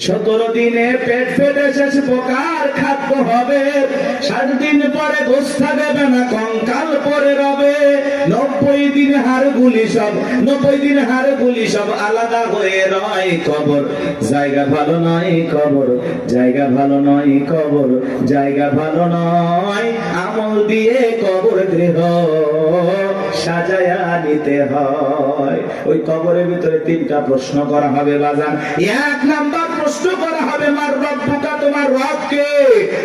17 দিনে পেট ফেটে শেষ প্রকার খাদ্য হবে, 60 দিন পরে গোস্ত দেবে না, কঙ্কাল পরে রবে। 90 দিন হাড়গুলি সব আলাদা হয়ে রয় কবর। জায়গা ভালো নয় কবর, জায়গা ভালো নয় কবর, জায়গা ভালো নয়। আমল দিয়ে কবর গৃহ সাজায়া নিতে হয়। ওই কবরের ভিতরে 3টা প্রশ্ন করা হবে বাজান। 1 নাম্বার প্রশ্ন করা হবে মার রব্বুকা, তোমার রব কে?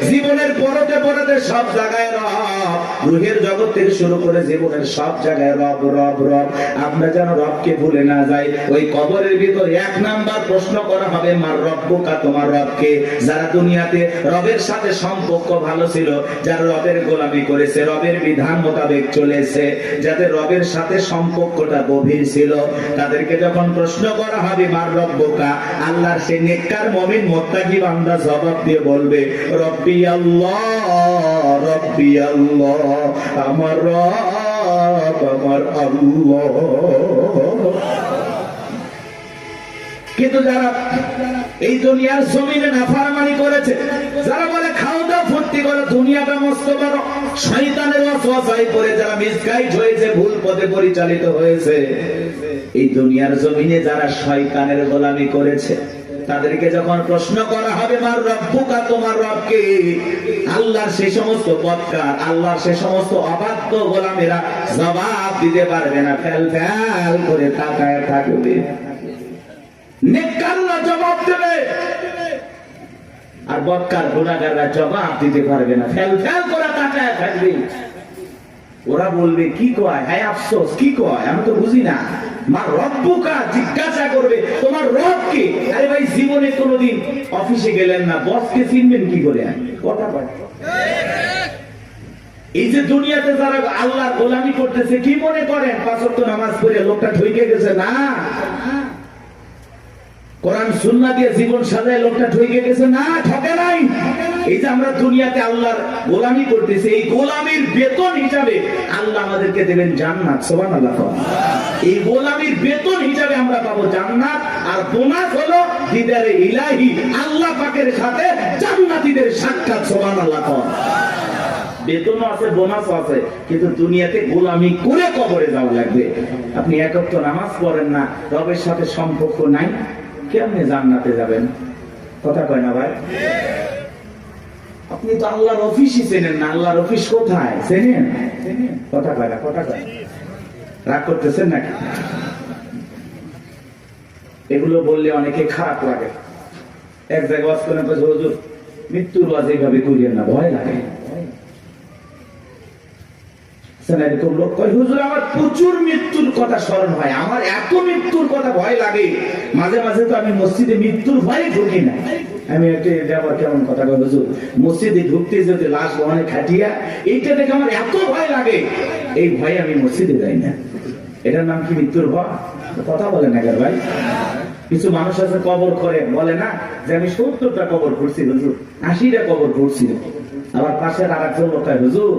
জীবনের পরতে পরতে সব জায়গায় রব, রুহের জগৎ থেকে শুরু করে জীবনের সব জায়গায় রব রব রব। আমরা যেন রবকে ভুলে না যাই। ওই কবরের ভিতরে 1 নাম্বার প্রশ্ন করা হবে মার রব্বুকা, তোমার রব কে? যারা দুনিয়াতে রবের সাথে সম্পর্ক ভালো ছিল, যারা রবের গোলামি করেছে, রবের বিধান মোতাবেক চলেছে, যাদের রবের সাথে সম্পর্কটা গভীর ছিল, তাদেরকে যখন প্রশ্ন করা হবে মার রব্বুকা, আল্লাহর সেই নেককার মুমিন মুত্তাকি বান্দা জবাব দিয়ে বলবে রব্বি আল্লাহ, রব্বি আল্লাহ, আমার রব আমার আল্লাহ। কিন্তু যারা এই দুনিয়ার জমিনে নাফরমানি করেছে, যারা বলে খাও দাও ফুর্তি করো, দুনিয়াটা মস্ত বড়, শয়তানের ওয়াসওয়াসায় পড়ে যারা মিসগাইড হয়েছে, ভুল পথে পরিচালিত হয়েছে, এই দুনিয়ার জমিনে যারা শয়তানের গোলামি করেছে, তাদেরকে যখন প্রশ্ন করা হবে মার রব্বুকা, তোমার রব কে? আল্লাহর সেই সমস্ত বদকার, আল্লাহর সেই সমস্ত অবাধ্য গোলামেরা জবাব দিতে পারবে না, ফেল ফেল করে তাকায় থাকবে। নেককাররা জবাব দেবে, আর বদকার গুনাহগাররা জবাব দিতে পারবে না, ফেল ফেল করে তাকায় থাকবে। ওরা বলবে কি কয়, হ্যাঁ আফসোস, কি কয় আমি তো বুঝি না। মা রব্বুকা জিজ্ঞাসা করবে তোমার রব কে? আরে ভাই জীবনে কোনোদিন অফিসে গেলেন না, বসকে চিনবেন কি করে? কথা বলে এই যে দুনিয়াতে যারা আল্লাহর গোলামি করতেছে, কি মনে করেন 5 ওয়াক্ত নামাজ পড়ে লোকটা ঠকে গেছে? না, কোরআন সুন্নাহ দিয়ে জীবন সাজায় লোকটা ঠকে গেছে? না, ঠকে নাই। এই যে আমরা দুনিয়াতে আল্লাহর গোলামি করতেছি, এই গোলামির বেতন হিসাবে আল্লাহ আমাদেরকে দেবেন জান্নাত। সুবহানাল্লাহ। এই গোলামির বেতন হিসাবে আমরা পাবো জান্নাত, আর বোনাস হলো দিদারে ইলাহি, আল্লাহ পাকের সাথে জান্নাতীদের সাক্ষাৎ। সুবহানাল্লাহ। বেতনও আছে, বোনাসও আছে, কিন্তু দুনিয়াতে গোলামি করে কবরে যাওয়া লাগবে। আপনি 1 ওয়াক্ত নামাজ পড়েন না, রবের সাথে সম্পর্ক নাই, কেমনে জান্নাতে যাবেন? কথা কয় না ভাই? আপনি তো আল্লাহর অফিসই চেনেন না। আল্লাহর অফিস কোথায় চেনেন? কথা কয় না, কথা কয়। রাগ করতেছেন নাকি? এগুলো বললে অনেকে খারাপ লাগে। এক জায়গায় ওয়াজ করেন, হুজুর মৃত্যুর ওয়াজ এইভাবে করিয়েন না, ভয় লাগে। এরকম লোক কয়, হুজুর আমার প্রচুর মৃত্যুর কথা স্মরণ হয়, আমার এত মৃত্যুর কথা ভয় লাগে, মাঝে মাঝে তো আমি মসজিদে মৃত্যুর ভয়ে ঢুকি না। আমি একটা ব্যাপার কেমন কথা কয় হুজুর, মসজিদে ঢুকতে যেতে লাশ বহনে খাটিয়া, এইটা দেখে আমার এত ভয় লাগে, এই ভয়ে আমি মসজিদে যাই না। এটার নাম কি মৃত্যুর ভয়? কথা বলে না ভাই? কিছু মানুষ আছে কবর করে, বলে না যে আমি 70টা কবর করছি হুজুর, 80টা কবর করছি। আবার পাশে আর একজন লোক হুজুর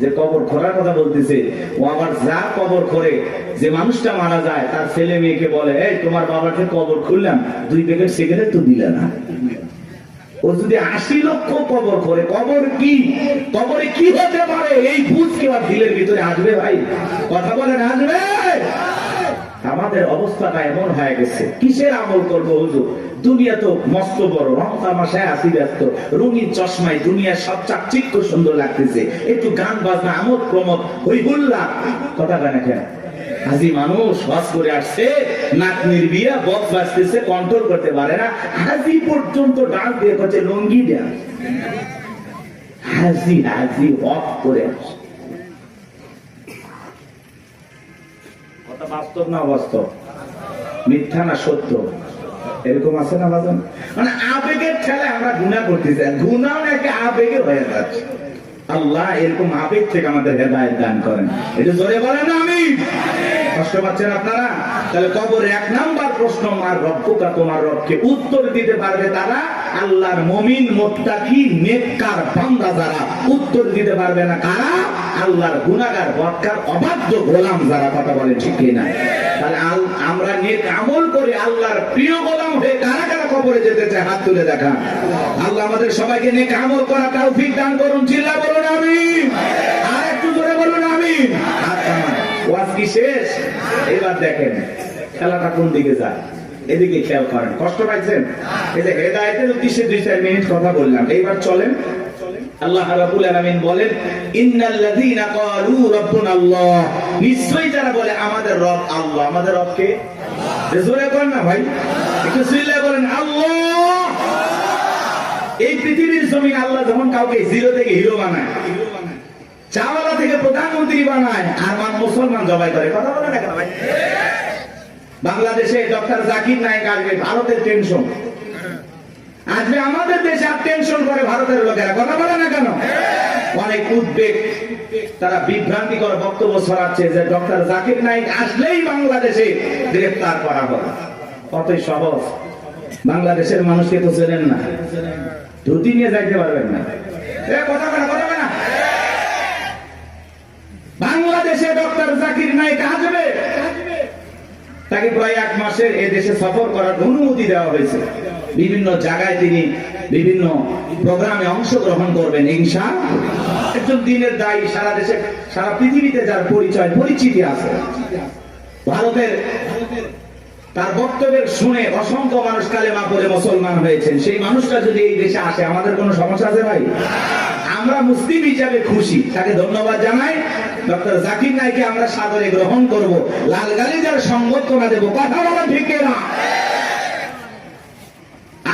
যে কবর খোঁড়ার কথা বলতেছে, ও আবার যা কবর করে, যে মানুষটা মারা যায় তার ছেলে মেয়েকে বলে, এই তোমার বাবাকে কবর খুললাম, 2 প্যাকেট সিগারেট তো দিলে না। ও যদি 80 লক্ষ কবর করে, কবর কি, কবরে কি হতে পারে এই বুঝ কি আর দিলের ভিতরে আসবে ভাই? কথা বলেন, আসবে? আমাদের অবস্থাটা এমন হয়ে গেছে, কিসের আমল করবো হুজুর? দুনিয়া তো মস্ত বড়, রং তামাশায় আসি ব্যস্ত, রঙিন চশমায় দুনিয়া সব চাকচিক্য সুন্দর লাগতেছে, একটু গান বাজনা আমোদ প্রমোদ হই হুল্লা। কথা কেন কেন হাজি মানুষ হজ করে আসছে, নাতনির বিয়া, বক্স বাজতেছে, কন্ট্রোল করতে পারে না, হাজি পর্যন্ত ডান্স দিয়ে করছে, লঙ্গি ডান্স। হাজি হাজি হজ করে আসছে। কথা বাস্তব না অবাস্তব? মিথ্যা না সত্য? এরকম আছে না বাজান? মানে আবেগের ঠেলায় আমরা গুনাহ করতেছি, গুনাহ নাকি আবেগে হয়ে যাচ্ছে। আল্লাহ এরকম আবেগ থেকে আমাদের হেদায়েত দান করেন। এটা জোরে বলেন আমিন। কষ্ট পাচ্ছেন আপনারা? তাহলে কবরে 1 নাম্বার প্রশ্ন, মার রব্বুকা, তোমার রবকে। উত্তর দিতে পারবে তারা আল্লাহর মুমিন, মুত্তাকি, নেককার বান্দা যারা। উত্তর দিতে পারবে না কারা? আল্লাহর গুনাহগার, বদকার, অবাধ্য গোলাম যারা। কথা বলে ঠিক কিনা? তাহলে আমরা নেক আমল করে আল্লাহর প্রিয় গোলাম হয়ে কারা কারা কবরে যেতে চায় হাত তুলে দেখান। আল্লাহ আমাদের সবাইকে নেক আমল করা তৌফিক দান করুন। চিল্লা বলুন আমিন। আর একটু জোরে বলুন আমিন। ওয়াজ কি শেষ? এবার দেখেন খেলাটা কোন দিকে যায়, এদিকে খেয়াল করেন। কষ্ট পাইছেন? এই যে হেদায়েতের উদ্দেশ্যে 2-4 মিনিট কথা বললাম, এইবার চলেন। আল্লাহ রাব্বুল আলামিন বলেন, ইন্নাল্লাযীনা ক্বালু রাব্বুনাল্লাহ, নিশ্চয়ই যারা বলে আমাদের রব আল্লাহ। আমাদের রব কে? জোরে করেন না ভাই, একটু চিল্লায়ে বলেন আল্লাহ। এই পৃথিবীর জমিন আল্লাহ যখন কাউকে জিরো থেকে হিরো বানায়, চাওয়ালা থেকে প্রধানমন্ত্রী বানায়, আর মুসলমান জবাই করে। কথা বলে না কেন ভাই? বাংলাদেশে ডক্টর জাকির নায়েক আসবে, ভারতের টেনশন আসবে আমাদের দেশে, আর টেনশন করে ভারতের লোকেরা। কথা বলে না কেন? অনেক উদ্বেগ, তারা বিভ্রান্তিকর বক্তব্য ছড়াচ্ছে যে ডক্টর জাকির নায়েক আসলেই বাংলাদেশে গ্রেফতার করা হবে। কতই সহজ। বাংলাদেশের মানুষকে তো চেনেন না, ধুতি নিয়ে যাইতে পারবেন না। কথা বলে না। বাংলাদেশে ডক্টর জাকির নায়েক আসবে, তাকে প্রায় 1 মাসের এ দেশে সফর করার অনুমতি দেওয়া হয়েছে। বিভিন্ন জায়গায় তিনি বিভিন্ন প্রোগ্রামে অংশগ্রহণ করবেন ইনশাআল্লাহ। একজন দিনের দায়ী, সারা দেশে সারা পৃথিবীতে যার পরিচিতি আছে। ভারতের তার বক্তব্যের শুনে অসংখ্য মানুষ কালেমা পড়ে মুসলমান হয়েছেন। সেই মানুষটা যদি এই দেশে আসে, আমাদের কোনো সমস্যা আছে ভাই? আমরা মুসলিম হিসাবে খুশি, তাকে ধন্যবাদ জানাই। ডক্টর জাকির নায়েককে আমরা সাদরে গ্রহণ করব, লাল গালিচার সংবর্ধনা দেব। কথা বলা ঠিক না?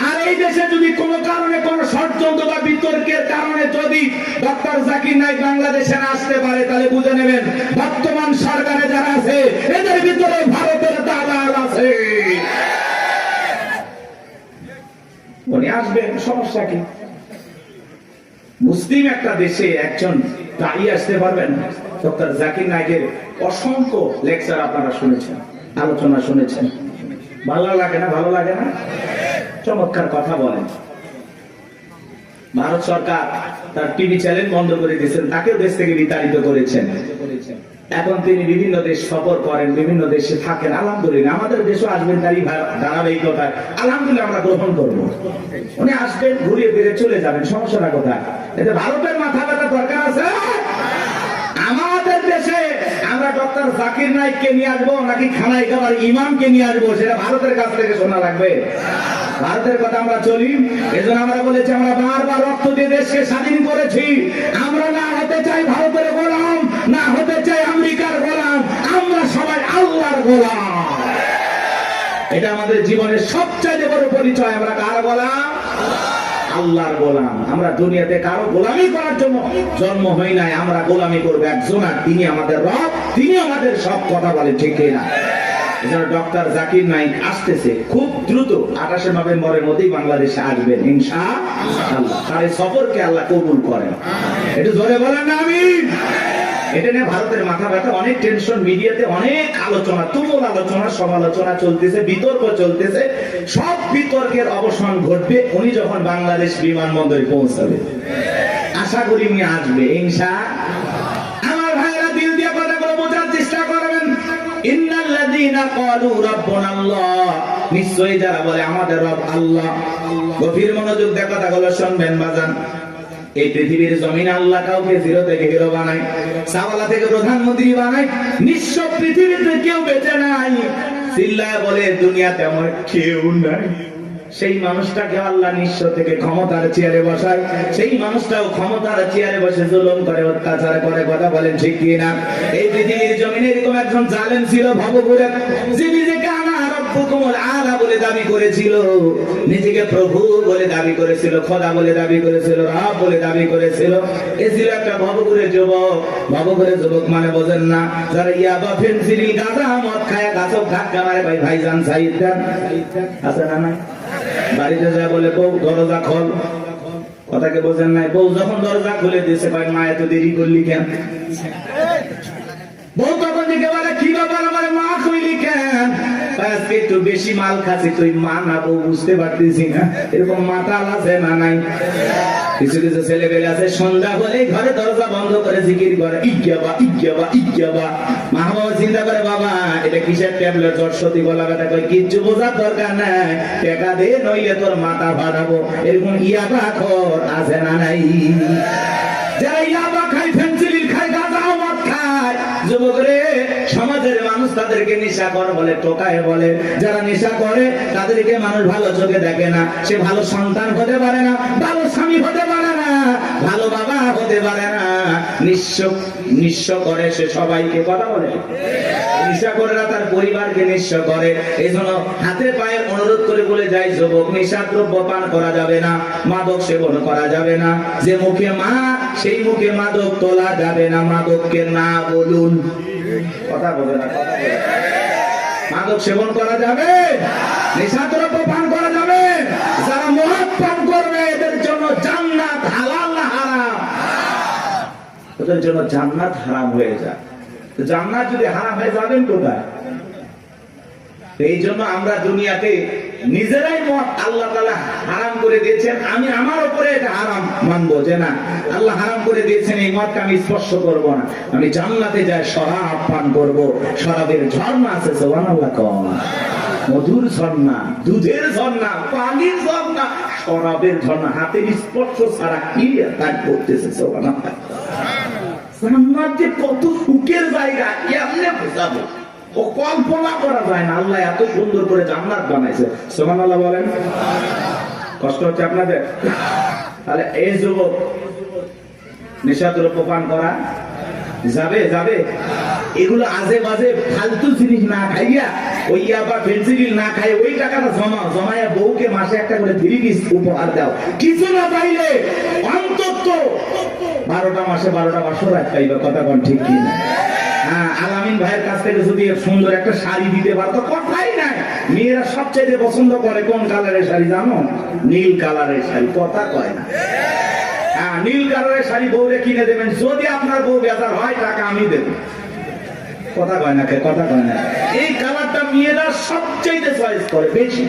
আর এই দেশে যদি কোনো কারণে কোনো ষড়যন্ত্র বা বিতর্কের কারণে যদি ডক্টর জাকির নায়েক বাংলাদেশে না আসতে পারে, তাহলে বুঝে নেবেন বর্তমান সরকারে যারা আছে এদের ভিতরে ভারতের দালাল আছে। উনি আসবেন, সমস্যা কি? মুসলিম একটা দেশে একজন দায়ী আসতে পারবেন? ডক্টর জাকির নায়েকের অসংখ্য লেকচার আপনারা শুনেছেন, আলোচনা শুনেছেন। ভালো লাগে না? ভালো লাগে না? চমৎকার কথা বলেন। ভারত সরকার তার টিভি চ্যানেল বন্ধ করে দিয়েছেন, তাকেও দেশ থেকে বিতাড়িত করেছেন। এখন তিনি বিভিন্ন দেশ সফর করেন, বিভিন্ন দেশে থাকেন। আলহামদুলিল্লাহ, আমাদের দেশও আসবেন, তারই ধারাবাহিকতায় আলহামদুলিল্লাহ আমরা গ্রহণ করবো। উনি আসবেন, ঘুরিয়ে ফিরে চলে যাবেন, সমস্যাটা কোথায়? এতে ভারতের মাথা ব্যথা দরকার আছে? আমাদের দেশে আমরা ডক্টর জাকির নায়েককে নিয়ে আসবো নাকি খানায় খাবার ইমামকে নিয়ে আসবো, সেটা ভারতের কাছ থেকে শোনা লাগবে। ভারতের কথা আমরা চলি, এজন্য আমরা বলেছি আমরা বারবার রক্ত দিয়ে দেশকে স্বাধীন করেছি। আমরা না হতে চাই ভারতের গোলাম, না হতে চাই আমেরিকার গোলাম, আমরা সবাই আল্লাহর গোলাম। এটা আমাদের জীবনের সবচেয়ে বড় পরিচয়। আমরা কার গোলাম? আল্লাহর গোলাম। আমরা দুনিয়াতে কারো গোলামি করার জন্য জন্ম হই নাই, আমরা গোলামি করবো একজন, আর তিনি আমাদের রব, তিনি আমাদের সব। কথা বলে ঠিক না? ডক্টর জাকির নায়েক আসতেছে খুব দ্রুত, 28 নভেম্বরের মধ্যেই বাংলাদেশে আসবেন ইনশাআল্লাহ। তার এই সফরকে আল্লাহ কবুল করেন। একটু জোরে বলেন না আমিন। এটা নিয়ে ভারতের মাথা ব্যথা, অনেক টেনশন, মিডিয়াতে অনেক আলোচনা, তুমুল আলোচনা, সমালোচনা চলতেছে, বিতর্ক চলতেছে। সব বিতর্কের অবসান ঘটবে উনি যখন বাংলাদেশ বিমানবন্দরে পৌঁছাবে। আশা করি উনি আসবে ইনশাআল্লাহ। আমার ভাইরা দিল দিয়ে কথাগুলো বোঝার চেষ্টা করবেন। ইন্নাল্লাযীনা ক্বালু রাব্বুনাল্লাহ, নিশ্চয়ই যারা বলে আমাদের রব আল্লাহ। গভীর মনোযোগ দিয়ে কথাগুলো শুনবেন বাজান। এই পৃথিবীর জমিনে আল্লাহ কাউকে জিরো থেকে হিরো বানায়, চাওয়ালা থেকে প্রধানমন্ত্রী বানায়। নিঃস্ব পৃথিবীতে কেউ বেঁচে নাই। চিল্লায় বলে দুনিয়াতে আমার কেউ নাই। সেই মানুষটাকে আল্লাহ নিঃস্ব থেকে ক্ষমতার চেয়ারে বসায়, সেই মানুষটাও ক্ষমতার চেয়ারে বসে জুলুম করে, অত্যাচার করে। কথা বলেন ঠিক কি না? এই পৃথিবীর জমিনে এরকম একজন জালেম ছিল ভবঘুরে, যে নিজেকে আনা রব্বুকুমুল আলা বলে দাবি করেছিল, নিজেকে প্রভু বলে দাবি করেছিল, খোদা বলে দাবি করেছিল, রব বলে দাবি করেছিল। এ ছিল একটা ভবঘুরে যুবক। ভবঘুরে যুবক মানে বোঝেন না? যারা ইয়াবা, ফেনসিডিল, গাঁজা, মদ খায়, গাছক ধাক্কা মারে। ভাইজান সাইদ দেন আছে না? না বাড়িতে যায় বলে বউ দরজা খোল, কথাকে বোঝেন নাই? বউ যখন দরজা খুলে দিয়েছে, ভাই মা এত দেরি করলি কেন? বউ তখন দিকে বলে কি ব্যাপার আমার মা কইলি কেন? আজকে একটু বেশি মাল খাচ্ছি, তুই মা না বউ বুঝতে পারতেছি না। এরকম মাতাল আছে না নাই? কিছু কিছু ছেলে পেলে আছে সন্ধ্যা হলে ঘরে দরজা বন্ধ করে জিকির করে ইজ্ঞাবা ইজ্ঞাবা ইজ্ঞাবা। মা বাবা চিন্তা করে বাবা এটা কিসের ট্যাবলেট, জড়সতি বলা কথা কই কিচ্ছু বোঝার দরকার নাই, টাকা দে নইলে তোর মাথা ফাটাবো। এরকম ইয়াবা খোর আছে না নাই? যারা ইয়াবা খায়, ফেন্সিডিল খায়, গাঁজা মদ খায়, যুবক রে, সমাজের মানুষ তাদেরকে নেশাখোর বলে, টোকায় বলে। যারা নেশা করে তাদেরকে মানুষ ভালো চোখে দেখে না। সে ভালো সন্তান হতে পারে না, ভালো স্বামী হতে পারে না, ভালো বাবা হতে পারে না। নিঃস্ব করে সে সবাইকে, কথা বলে। নেশা করে না তার পরিবারকে নিঃস্ব করে। এই জন্য হাতে পায়ে অনুরোধ করে বলে যায় যুবক, নেশা দ্রব্য পান করা যাবে না, মাদক সেবন করা যাবে না। যে মুখে মা সেই মুখে মাদক তোলা যাবে না, মাদককে না বলুন। কথা বলে না, কথা বলে। মাদক সেবন করা যাবে, নেশা দ্রব্য পান করা যাবে। যারা মদ পান করবে এদের জন্য জান্নাত হালাল না হারাম? ওদের জন্য জান্নাত হারাম হয়ে যায়। জান্নাত যদি হারাম হয়ে যাবেন কোথায়? এই জন্য আমরা দুনিয়াতে নিজেরাই মদ আল্লাহ তাআলা হারাম করে দিয়েছেন। আমি আমার উপরে এটা হারাম মানবো যে না, আল্লাহ হারাম করে দিয়েছেন, এই মদকে আমি স্পর্শ করব না। আমি জান্নাতে যাই শরাব পান করব। শরাবের ঝর্ণা আছে, সুবহানাল্লাহ কম, মধুর ঝর্ণা, দুধের ঝর্ণা, পানির ঝর্ণা, শরাবের ঝর্ণা। হাতের স্পর্শ ছাড়া কি তাই করতেছে, সুবহানাল্লাহ। জান্নাত যে কত সুখের জায়গা কেমনে বোঝাবো, ও কল্পনা করা যায় না। আল্লাহ এত সুন্দর করে জান্নাত বানাইছে, সুবহানাল্লাহ বলেন। কষ্ট হচ্ছে আপনাদের? তাহলে এই যুবক নেশা দ্রব্য পান করা যাবে? যাবে? এগুলো আজে বাজে ফালতু জিনিস না খাইয়া, ওই আবার ফেন্সিডিল না খাই, ওই টাকাটা জমায়া বউকে মাসে একটা করে 3 পিস উপহার দাও। কিছু না পাইলে অন্তত 12টা মাসে 12টা বছর খাইবে। কথা কোন ঠিক কি না? হ্যাঁ, আলামিন ভাইয়ের কাছ থেকে যদি সুন্দর একটা শাড়ি দিতে পারতো, কথাই নাই। মেয়েরা সবচেয়ে পছন্দ করে কোন কালারের শাড়ি জানো? নীল কালারের শাড়ি। কথা কয় না? হ্যাঁ, নীল কালারের শাড়ি বউরে কিনে দেবেন। যদি আপনার বউ বেজার হয় টাকা আমি দেবো। কথা কয় না? কথা কয় না? এই কালারটা মেয়েরা সবচেয়ে চয়েস করে বেশি।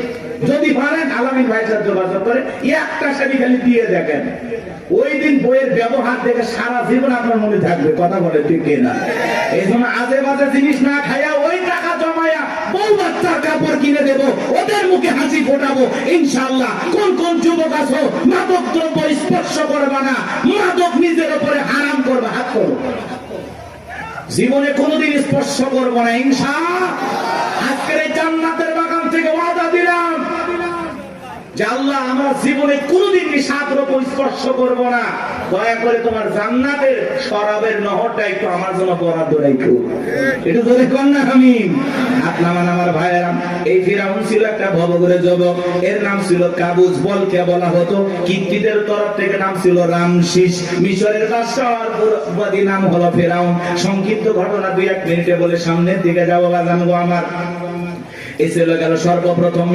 যদি পারেন আলামিন ভাইয়ের সাথে যোগাযোগ করে একটা শাড়ি খালি দিয়ে দেখেন, ওই দিন বইয়ের ব্যবহার দেখে সারা জীবন আপনার মনে থাকবে। কথা বলে ঠিক না? এই জন্য আজে বাজে জিনিস না খাইয়া ওই টাকা জমায়া বউ বাচ্চার কাপড় কিনে দেবো, ওদের মুখে হাসি ফোটাবো ইনশাআল্লাহ। কোন কোন যুবক আছো মাদক দ্রব্য স্পর্শ করবা না, মাদক নিজের উপরে হারাম করবা, হাত করো। জীবনে কোনোদিন স্পর্শ করবো না ইনশাআল্লাহ। আজকের এই জান্নাতের বাগান থেকে ওয়াদা দিলাম যে আল্লাহ আমরা জীবনে কোনোদিন নেশাদ্রব্য স্পর্শ করবো না। দয়া করে তোমার জান্নাতের শরাবের নহরটা একটু আমার জন্য বরাদ্দ রাখো। একটু ধরে কর না আমি। আপনার আমার ভাইয়েরা, এই ফিরাউন ছিল একটা ভবঘুরে যুবক। এর নাম ছিল কাবুজ। বলকে বলা হতো। কিত্তিদের তরফ থেকে নাম ছিল রামসিস। মিশরের বাদশাহর নাম হলো ফিরাউন। সংক্ষিপ্ত ঘটনা 2-1 মিনিটে বলে সামনের দিকে যাবো বা জানবো। আমার এই ছিল গেল সর্বপ্রথম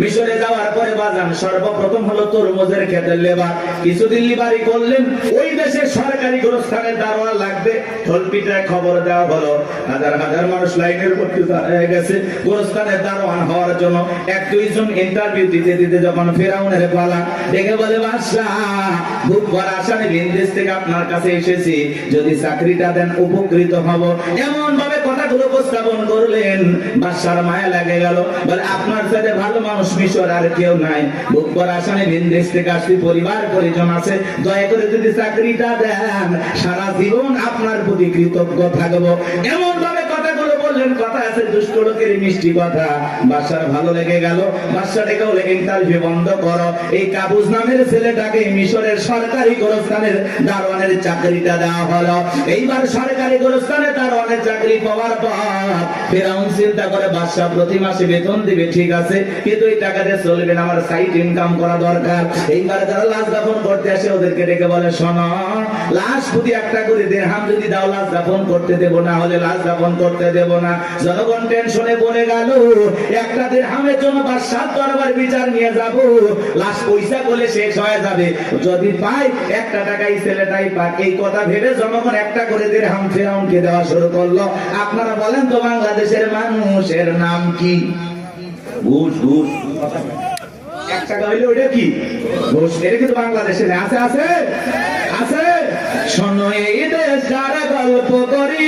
মিশরে যাওয়ার পরে বাজান সর্বপ্রথম হলো তরমুজের ক্ষেতের লেবার। কিছুদিন লিবারি করলেন। ওই দেশে সরকারি গোরস্থানের দারোয়ান লাগবে। ঢোলপিটায় খবর দেওয়া হলো, হাজার হাজার মানুষ লাইনের উপর হয়ে গেছে গোরস্থানের দারোয়ান হওয়ার জন্য। 1-2 জন ইন্টারভিউ দিতে দিতে যখন ফেরাউনের পালা, দেখে বলে বাদশাহ খুব বড় আসামি বিদেশ থেকে আপনার কাছে এসেছি, যদি চাকরিটা দেন উপকৃত হব। এমন ভাবে কথাগুলো উপস্থাপন করলেন, বাদশার মায়া লাগে গেল। বলে আপনার সাথে ভালো মানুষ মিশর আর কেউ নাই। বুক ভরা আসামে ভিন দেশ থেকে আসছি, পরিবার পরিজন আছে, দয়া করে যদি চাকরিটা দেন সারা জীবন আপনার প্রতি কৃতজ্ঞ থাকবো। এমন ভাবে কথাগুলো বললেন, কথা আছে দুষ্ট লোকের মিষ্টি কথা। বাদশার ভালো লেগে গেল। বাদশা ডেকে বলে ইন্টারভিউ বন্ধ করো। এই কাবুজ নামের ছেলেটাকে মিশরের সরকারি গোরস্থানের দারোয়ানের চাকরিটা দেওয়া হলো। এইবার সরকারি গোরস্থানে দারোয়ানের চাকরি পাওয়ার পর ফেরাউন চিন্তা করে বাদশা প্রতি মাসে বেতন দিবে, ঠিক আছে, কিন্তু এই টাকা দিয়ে চলবে না, আমার সাইড ইনকাম করা দরকার। এইবার যারা লাশ দাফন করতে আসে ওদেরকে ডেকে বলে, শোনো, লাশ প্রতি একটা করে দিরহাম যদি দাও লাশ দাফন করতে দেবো, না হলে লাশ দাফন করতে দেবো না। না। জনগণ টেনশনে বলে গেল, একটা দিরহামের জন্য বাদশার দরবার বিচার নিয়ে যাব, লাশ পয়সা বলে শেষ হয়ে যাবে, যদি পাই একটা টাকাই ছেলেটাই পাক। এই কথা ভেবে জনগণ একটা করে দিরহাম ফেরাউনকে দেওয়া শুরু করলো। আপনারা বলেন তো বাংলাদেশের মানুষের নাম কি? ঘুষ। ঘুষ 1 টাকা হইলে ওটা কি? ঘুষ। এটা কিন্তু বাংলাদেশে আছে আছে আছে। শোনো এই দেশ যারা গল্প করি,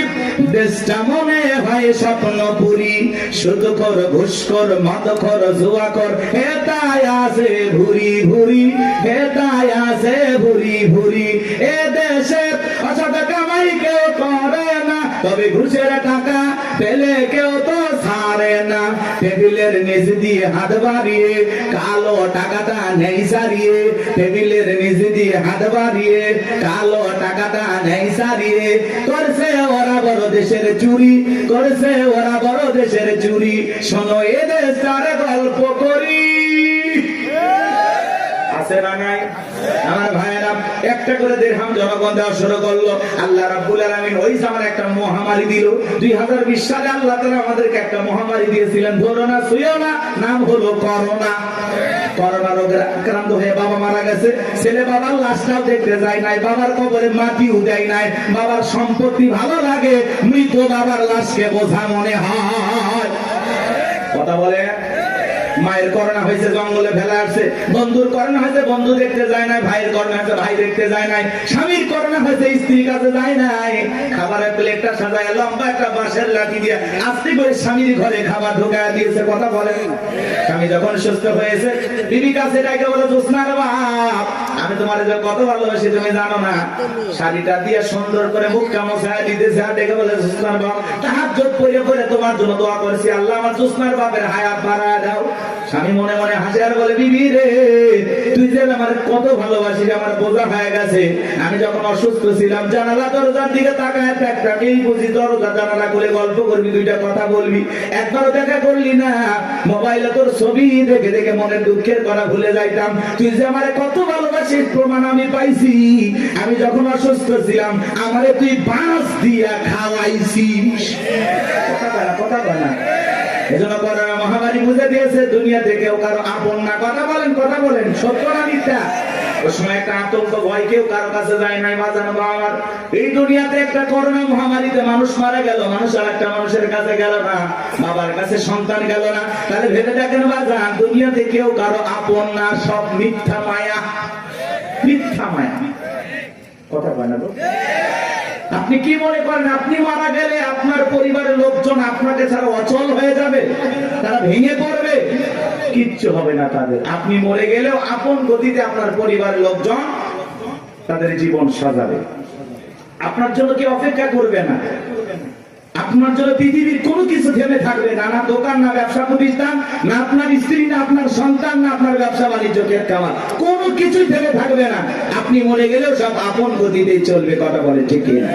দেশটা মনে হয় স্বপ্নপুরী, শুধু কর ঘুষ কর মদ কর জুয়া কর, হেতায় আছে ভুরি ভুরি, হেতায় আছে ভুরি ভুরি। এ দেশে অসৎ কামাই কেউ করে না, তবে ঘুষের টাকা পেলে কেউ তো ছাড়ে না। টেবিলের নিচ দিয়ে হাত বাড়িয়ে কালো টাকাটা নেই সারিয়ে, টেবিলের নিচ দিয়ে হাত বাড়িয়ে কালো টাকাটা নেই সারিয়ে, করছে ওরা বড় দেশের চুরি, করছে ওরা বড় দেশের চুরি। শোনো এ দেশ তার গল্প করি, আছে না নাই? আমার ভাইয়েরা একটা করে দিরহাম জনগণ দেওয়া শুরু করলো। আল্লাহ রাব্বুল আলামিন ওই সময় একটা মহামারী দিল। 2020 সালে আল্লাহ তাআলা আমাদেরকে একটা মহামারী দিয়েছিলেন, ধরো না ছুঁয়ো না, নাম হলো করোনা। করোনা রোগে আক্রান্ত হয়ে বাবা মারা গেছে, ছেলে বাবার লাশটাও দেখতে যায় নাই, বাবার কবরে মাটিও দেয় নাই। বাবার সম্পত্তি ভালো লাগে, মৃত বাবার লাশকে বোঝা মনে হয়। কথা বলে। মায়ের করোনা হয়েছে, জঙ্গলে ফেলা আসছে। বন্ধুর করোনা হয়েছে, বন্ধু দেখতে যায় নাই। ভাইয়ের করোনা হয়েছে, ভাই দেখতে যায় নাই। স্বামীর করোনা হয়েছে, স্ত্রীর কাছে যায় নাই। খাবারের প্লেটটা সাজায় লম্বা একটা বাঁশের লাঠি দিয়ে আস্তে করে স্বামীর ঘরে খাবার ঢোকায় দিয়েছে। কথা বলেন। স্বামী যখন সুস্থ হয়েছে, বিবি কাছে ডাকে বলে, জোসনার বাপ, আমি তোমার কত ভালোবাসি তুমি জানো না। শাড়িটা দিয়ে সুন্দর করে মুখটা মোছায় দিতেছে, আর ডেকে বলে, জোসনার বাপ, তাহাজ্জুদ পড়ে পড়ে তোমার জন্য দোয়া করেছি, আল্লাহ আমার জোসনার বাপের হায়াত বাড়ায় দাও। স্বামী মনে মনে হাসে আর বলে, বিবি রে, তুই যে আমার কত ভালোবাসিস, আমার বোঝা হয়ে গেছে। আমি যখন অসুস্থ ছিলাম, জানালা দরজার দিকে তাকায় থাকতাম, বুঝি দরজা জানালা করে গল্প করবি, দুইটা কথা বলবি, একবারও দেখা করলি না। মোবাইলে তোর ছবি দেখে দেখে মনের দুঃখের কথা ভুলে যাইতাম। তুই যে আমার কত ভালোবাসিস প্রমাণ আমি পাইছি। আমি যখন অসুস্থ ছিলাম, আমারে তুই বাঁশ দিয়া খাওয়াইছিস। কথা বলা এজন্য করোনা মহামারী বুঝে দিয়েছে, দুনিয়াতে কেউ কারো আপন না। কথা বলেন সত্য না মিথ্যা? ওই সময় একটা আতঙ্ক ভয়, কেউ কারো কাছে যায় নাই। বাজানো আমার এই দুনিয়াতে একটা করোনা মহামারীতে মানুষ মারা গেল, মানুষ আর একটা মানুষের কাছে গেল না, বাবার কাছে সন্তান গেল না। তাহলে ভেবে দেখেন বাজান, দুনিয়াতে কেউ কারো আপন না, সব মিথ্যা মায়া, মিথ্যা মায়া। কথা বলে না তো? আপনি কি মনে করেন আপনি মারা গেলে আপনার পরিবারের লোকজন আপনাকে ছাড়া অচল হয়ে যাবে, তারা ভেঙে পড়বে? কিচ্ছু হবে না তাদের। আপনি মরে গেলেও আপন গতিতে আপনার পরিবারের লোকজন তাদের জীবন সাজাবে, আপনার জন্য কেউ অপেক্ষা করবে না। আপনার জন্য পৃথিবীর কোনো কিছু থেমে থাকবে না, না দোকান, না ব্যবসা প্রতিষ্ঠান, না আপনার স্ত্রী, না আপনার সন্তান, না আপনার ব্যবসা বাণিজ্য কামাল, কোনো কিছুই থেমে থাকবে না। আপনি মরে গেলেও সব আপন গতিতেই চলবে। কথা বলে ঠিক না?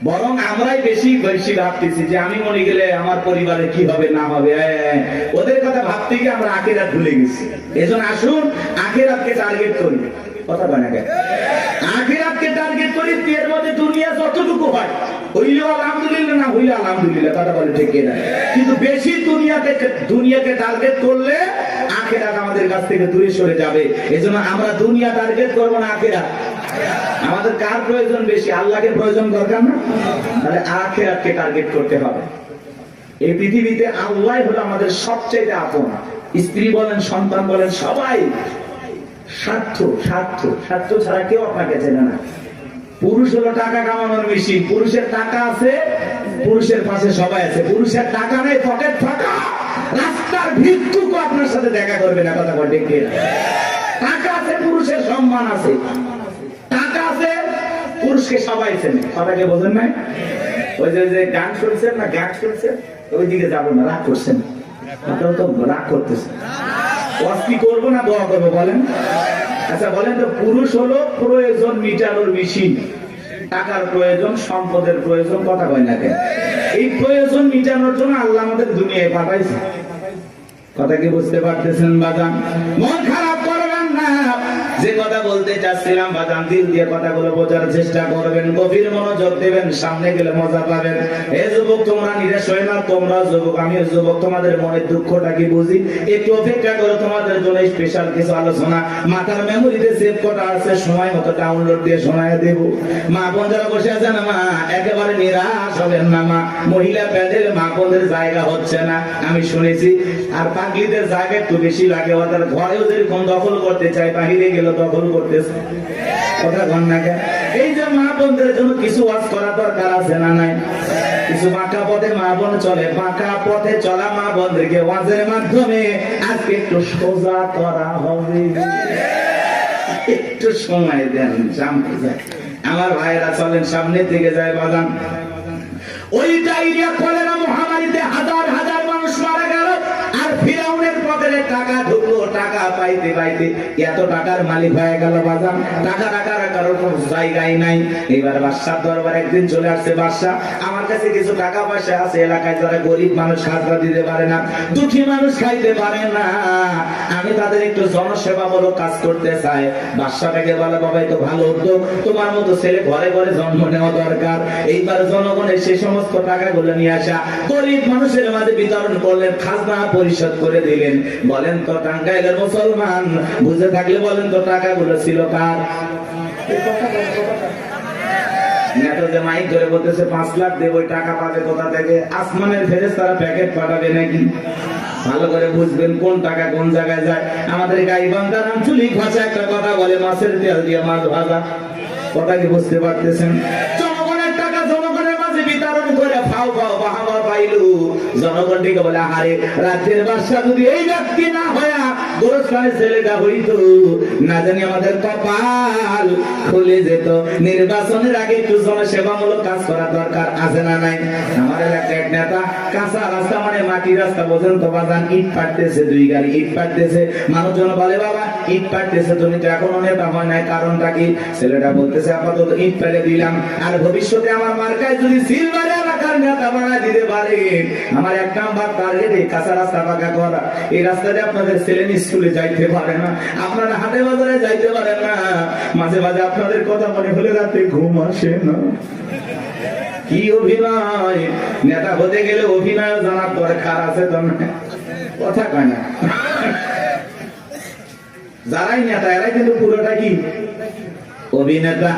বরং আমরাই বেশি বেশি ভাবতেছি যে আমি মরে গেলে আমার পরিবারে কি হবে না হবে। ওদের কথা ভাবতে গিয়ে আমরা আখিরাত ভুলে গেছি। এজন্য আসুন আখিরাতকে টার্গেট করি। কথা বলে না? আখিরাতকে টার্গেট করি। এর মধ্যে দুনিয়া যতটুকু হয় হইলেও আলহামদুলিল্লাহ, না হইলে আলহামদুলিল্লাহ। কথা বলে ঠিক না? কিন্তু বেশি দুনিয়াকে টার্গেট করলে আখিরাত আমাদের কাছ থেকে দূরে সরে যাবে। এজন্য আমরা দুনিয়া টার্গেট করবো না, আখিরাত। আমাদের কার প্রয়োজন বেশি? আল্লাহকে প্রয়োজন দরকার না? তাহলে আখিরাতকে টার্গেট করতে হবে। এই পৃথিবীতে আল্লাহ হলো আমাদের সবচেয়ে আপন। স্ত্রী বলেন, সন্তান বলেন, সবাই স্বার্থ স্বার্থ স্বার্থ ছাড়া কেউ আপনাকে চেনে না। পুরুষ হলো টাকা কামানোর মেশিন। পুরুষের টাকা আছে, পুরুষের পাশে সবাই আছে। পুরুষের টাকা নেই, পকেট ফাঁকা, রাস্তার ভিক্ষুকও আপনার সাথে দেখা করবে না। কথা বলে ঠিক না? টাকা আছে, পুরুষের সম্মান আছে। টাকা আছে, পুরুষকে সবাই চেনে। কথাকে বোঝেন নাই? ওই যে গান শুনছেন না, গান শুনছেন, ওই দিকে যাবো না, রাগ করছেন। আপনারা তো রাগ করতেছেন। কি করবো না দোয়া করবো বলেন? আচ্ছা বলেন তো, পুরুষ হলো প্রয়োজন মিটানোর মেশিন। টাকার প্রয়োজন, সম্পদের প্রয়োজন। কথা কয় না কেন? এই প্রয়োজন মিটানোর জন্য আল্লাহ আমাদের দুনিয়ায় পাঠাইছে। কথা কি বুঝতে পারতেছেন বাজান? মন খারাপ করবেন না। যে কথা বলতে চাচ্ছিলাম বাজান, দিল দিয়ে কথাগুলো বোঝার চেষ্টা করবেন, গভীর মনোযোগ দেবেন, সামনে গেলে মজা পাবেন। এ যুবক, তোমরা নিরাশ হয় না, তোমরা যুবক, আমিও যুবক, তোমাদের মনের দুঃখটা কি বুঝি। একটু অপেক্ষা করো, তোমাদের জন্য স্পেশাল কিছু আলোচনা মাথার মেমোরিতে সেভ করা আছে, সময় মতো ডাউনলোড দিয়ে শোনায় দেব। মা বোন যারা বসে আছে না, মা একেবারে নিরাশ হবেন না মা। মহিলা প্যান্ডেলে মা বোনদের জায়গা হচ্ছে না, আমি শুনেছি। আর পাগলিদের জায়গা একটু বেশি লাগে, ওদের ঘরেও যেরকম দখল করতে চাই, বাহিরে গেলে দখল করতেছে। কথা কন না কেন? এই যে মা বোনদের জন্য কিছু ওয়াজ করা দরকার আছে না নাই? কিছু বাঁকা পথে মা বোন চলে, বাঁকা পথে চলা মা বোনদেরকে ওয়াজের মাধ্যমে আজকে একটু সোজা করা হবে। একটু সময় দেন, সামনে যায় আমার ভাইয়েরা, চলেন সামনের দিকে যায় বাগান। ওই ডায়রিয়া কলেরা মহামারীতে হাজার হাজার মানুষ মারা গেল, আর ফিরাউনের পকেটে টাকা ঢুকলো, টাকা পাইতে পাইতে এত টাকার মালিক হয়ে গেল বাজান, টাকা টাকার কারোর কোনো জায়গায় নাই। এবার বাদশার দরবার একদিন চলে আসছে, বাদশা আমার কাছে কিছু টাকা পয়সা আছে, এলাকায় যারা গরিব মানুষ হাজরা দিতে পারে না, দুঃখী মানুষ খাইতে পারে না, আমি তাদের একটু জনসেবামূলক কাজ করতে চাই। বাদশাটাকে বলে, বাবা তো ভালো উদ্যোগ, তোমার মতো ছেলে ঘরে ঘরে জন্ম নেওয়া দরকার। এইবার জনগণের সে সমস্ত টাকাগুলো নিয়ে আসা গরিব মানুষের মাঝে বিতরণ করলেন, খাজনা পরিশোধ করে দিলেন। বলেন তো টাঙ্গাইলের মুসলমান বুঝে থাকলে বলেন তো টাকাগুলো ছিল কার? মাইক ধরে বলতেছে 5 লাখ দেব, ওই টাকা পাবে কোথা থেকে? আসমানের ফেরেশতারা প্যাকেট পাঠাবে নাকি? ভালো করে বুঝবেন কোন টাকা কোন জায়গায় যায়। আমাদের গাইবান্ধার আঞ্চলিক ভাষা একটা কথা বলে, মাছের তেল দিয়ে মাছ ভাজা। কথা কি বুঝতে পারতেছেন? জনগণের টাকা জনগণের মাঝে বিতরণ করে ফাও ফাও বাহাবা পাইলু, জনগণ দিকে বলে, আরে রাজ্যের বাদশা যদি এই ব্যক্তি না হয়া গোরস্থানের ছেলেটা হইতো, না জানি আমাদের কপাল খুলে যেত। নির্বাচনের আগে একটু জনসেবামূলক কাজ করা দরকার আছে না নাই? আমার এলাকার এক নেতা কাঁচা রাস্তা মানে মাটি রাস্তা পর্যন্ত বাজান ইট পাড়তেছে, 2 গাড়ি ইট পাড়তেছে। মানুষজন বলে, বাবা ইট পাড়তেছে, তুমি তো এখনো নেতা হয় নাই, কারণটা কি? ছেলেটা বলতেছে, আপাতত ইট ফেলে দিলাম, আর ভবিষ্যতে আমার মার্কায় যদি সিলভার এলাকার নেতা বানা দিতে পারে, আমার 1 নাম্বার টার্গেট এই কাঁচা রাস্তা পাকা করা। এই রাস্তাতে আপনাদের ছেলে স্কুলে যাইতে পারে না, আপনারা হাটে বাজারে যাইতে পারেন না, মাঝে মাঝে আপনাদের কথা মনে হলে রাতে ঘুম আসে না। কি অভিনয়! নেতা হতে গেলে অভিনয় জানার দরকার আছে তো না? কথা কয় না। যারাই নেতা এরাই কিন্তু পুরোটা কি অভিনেতা।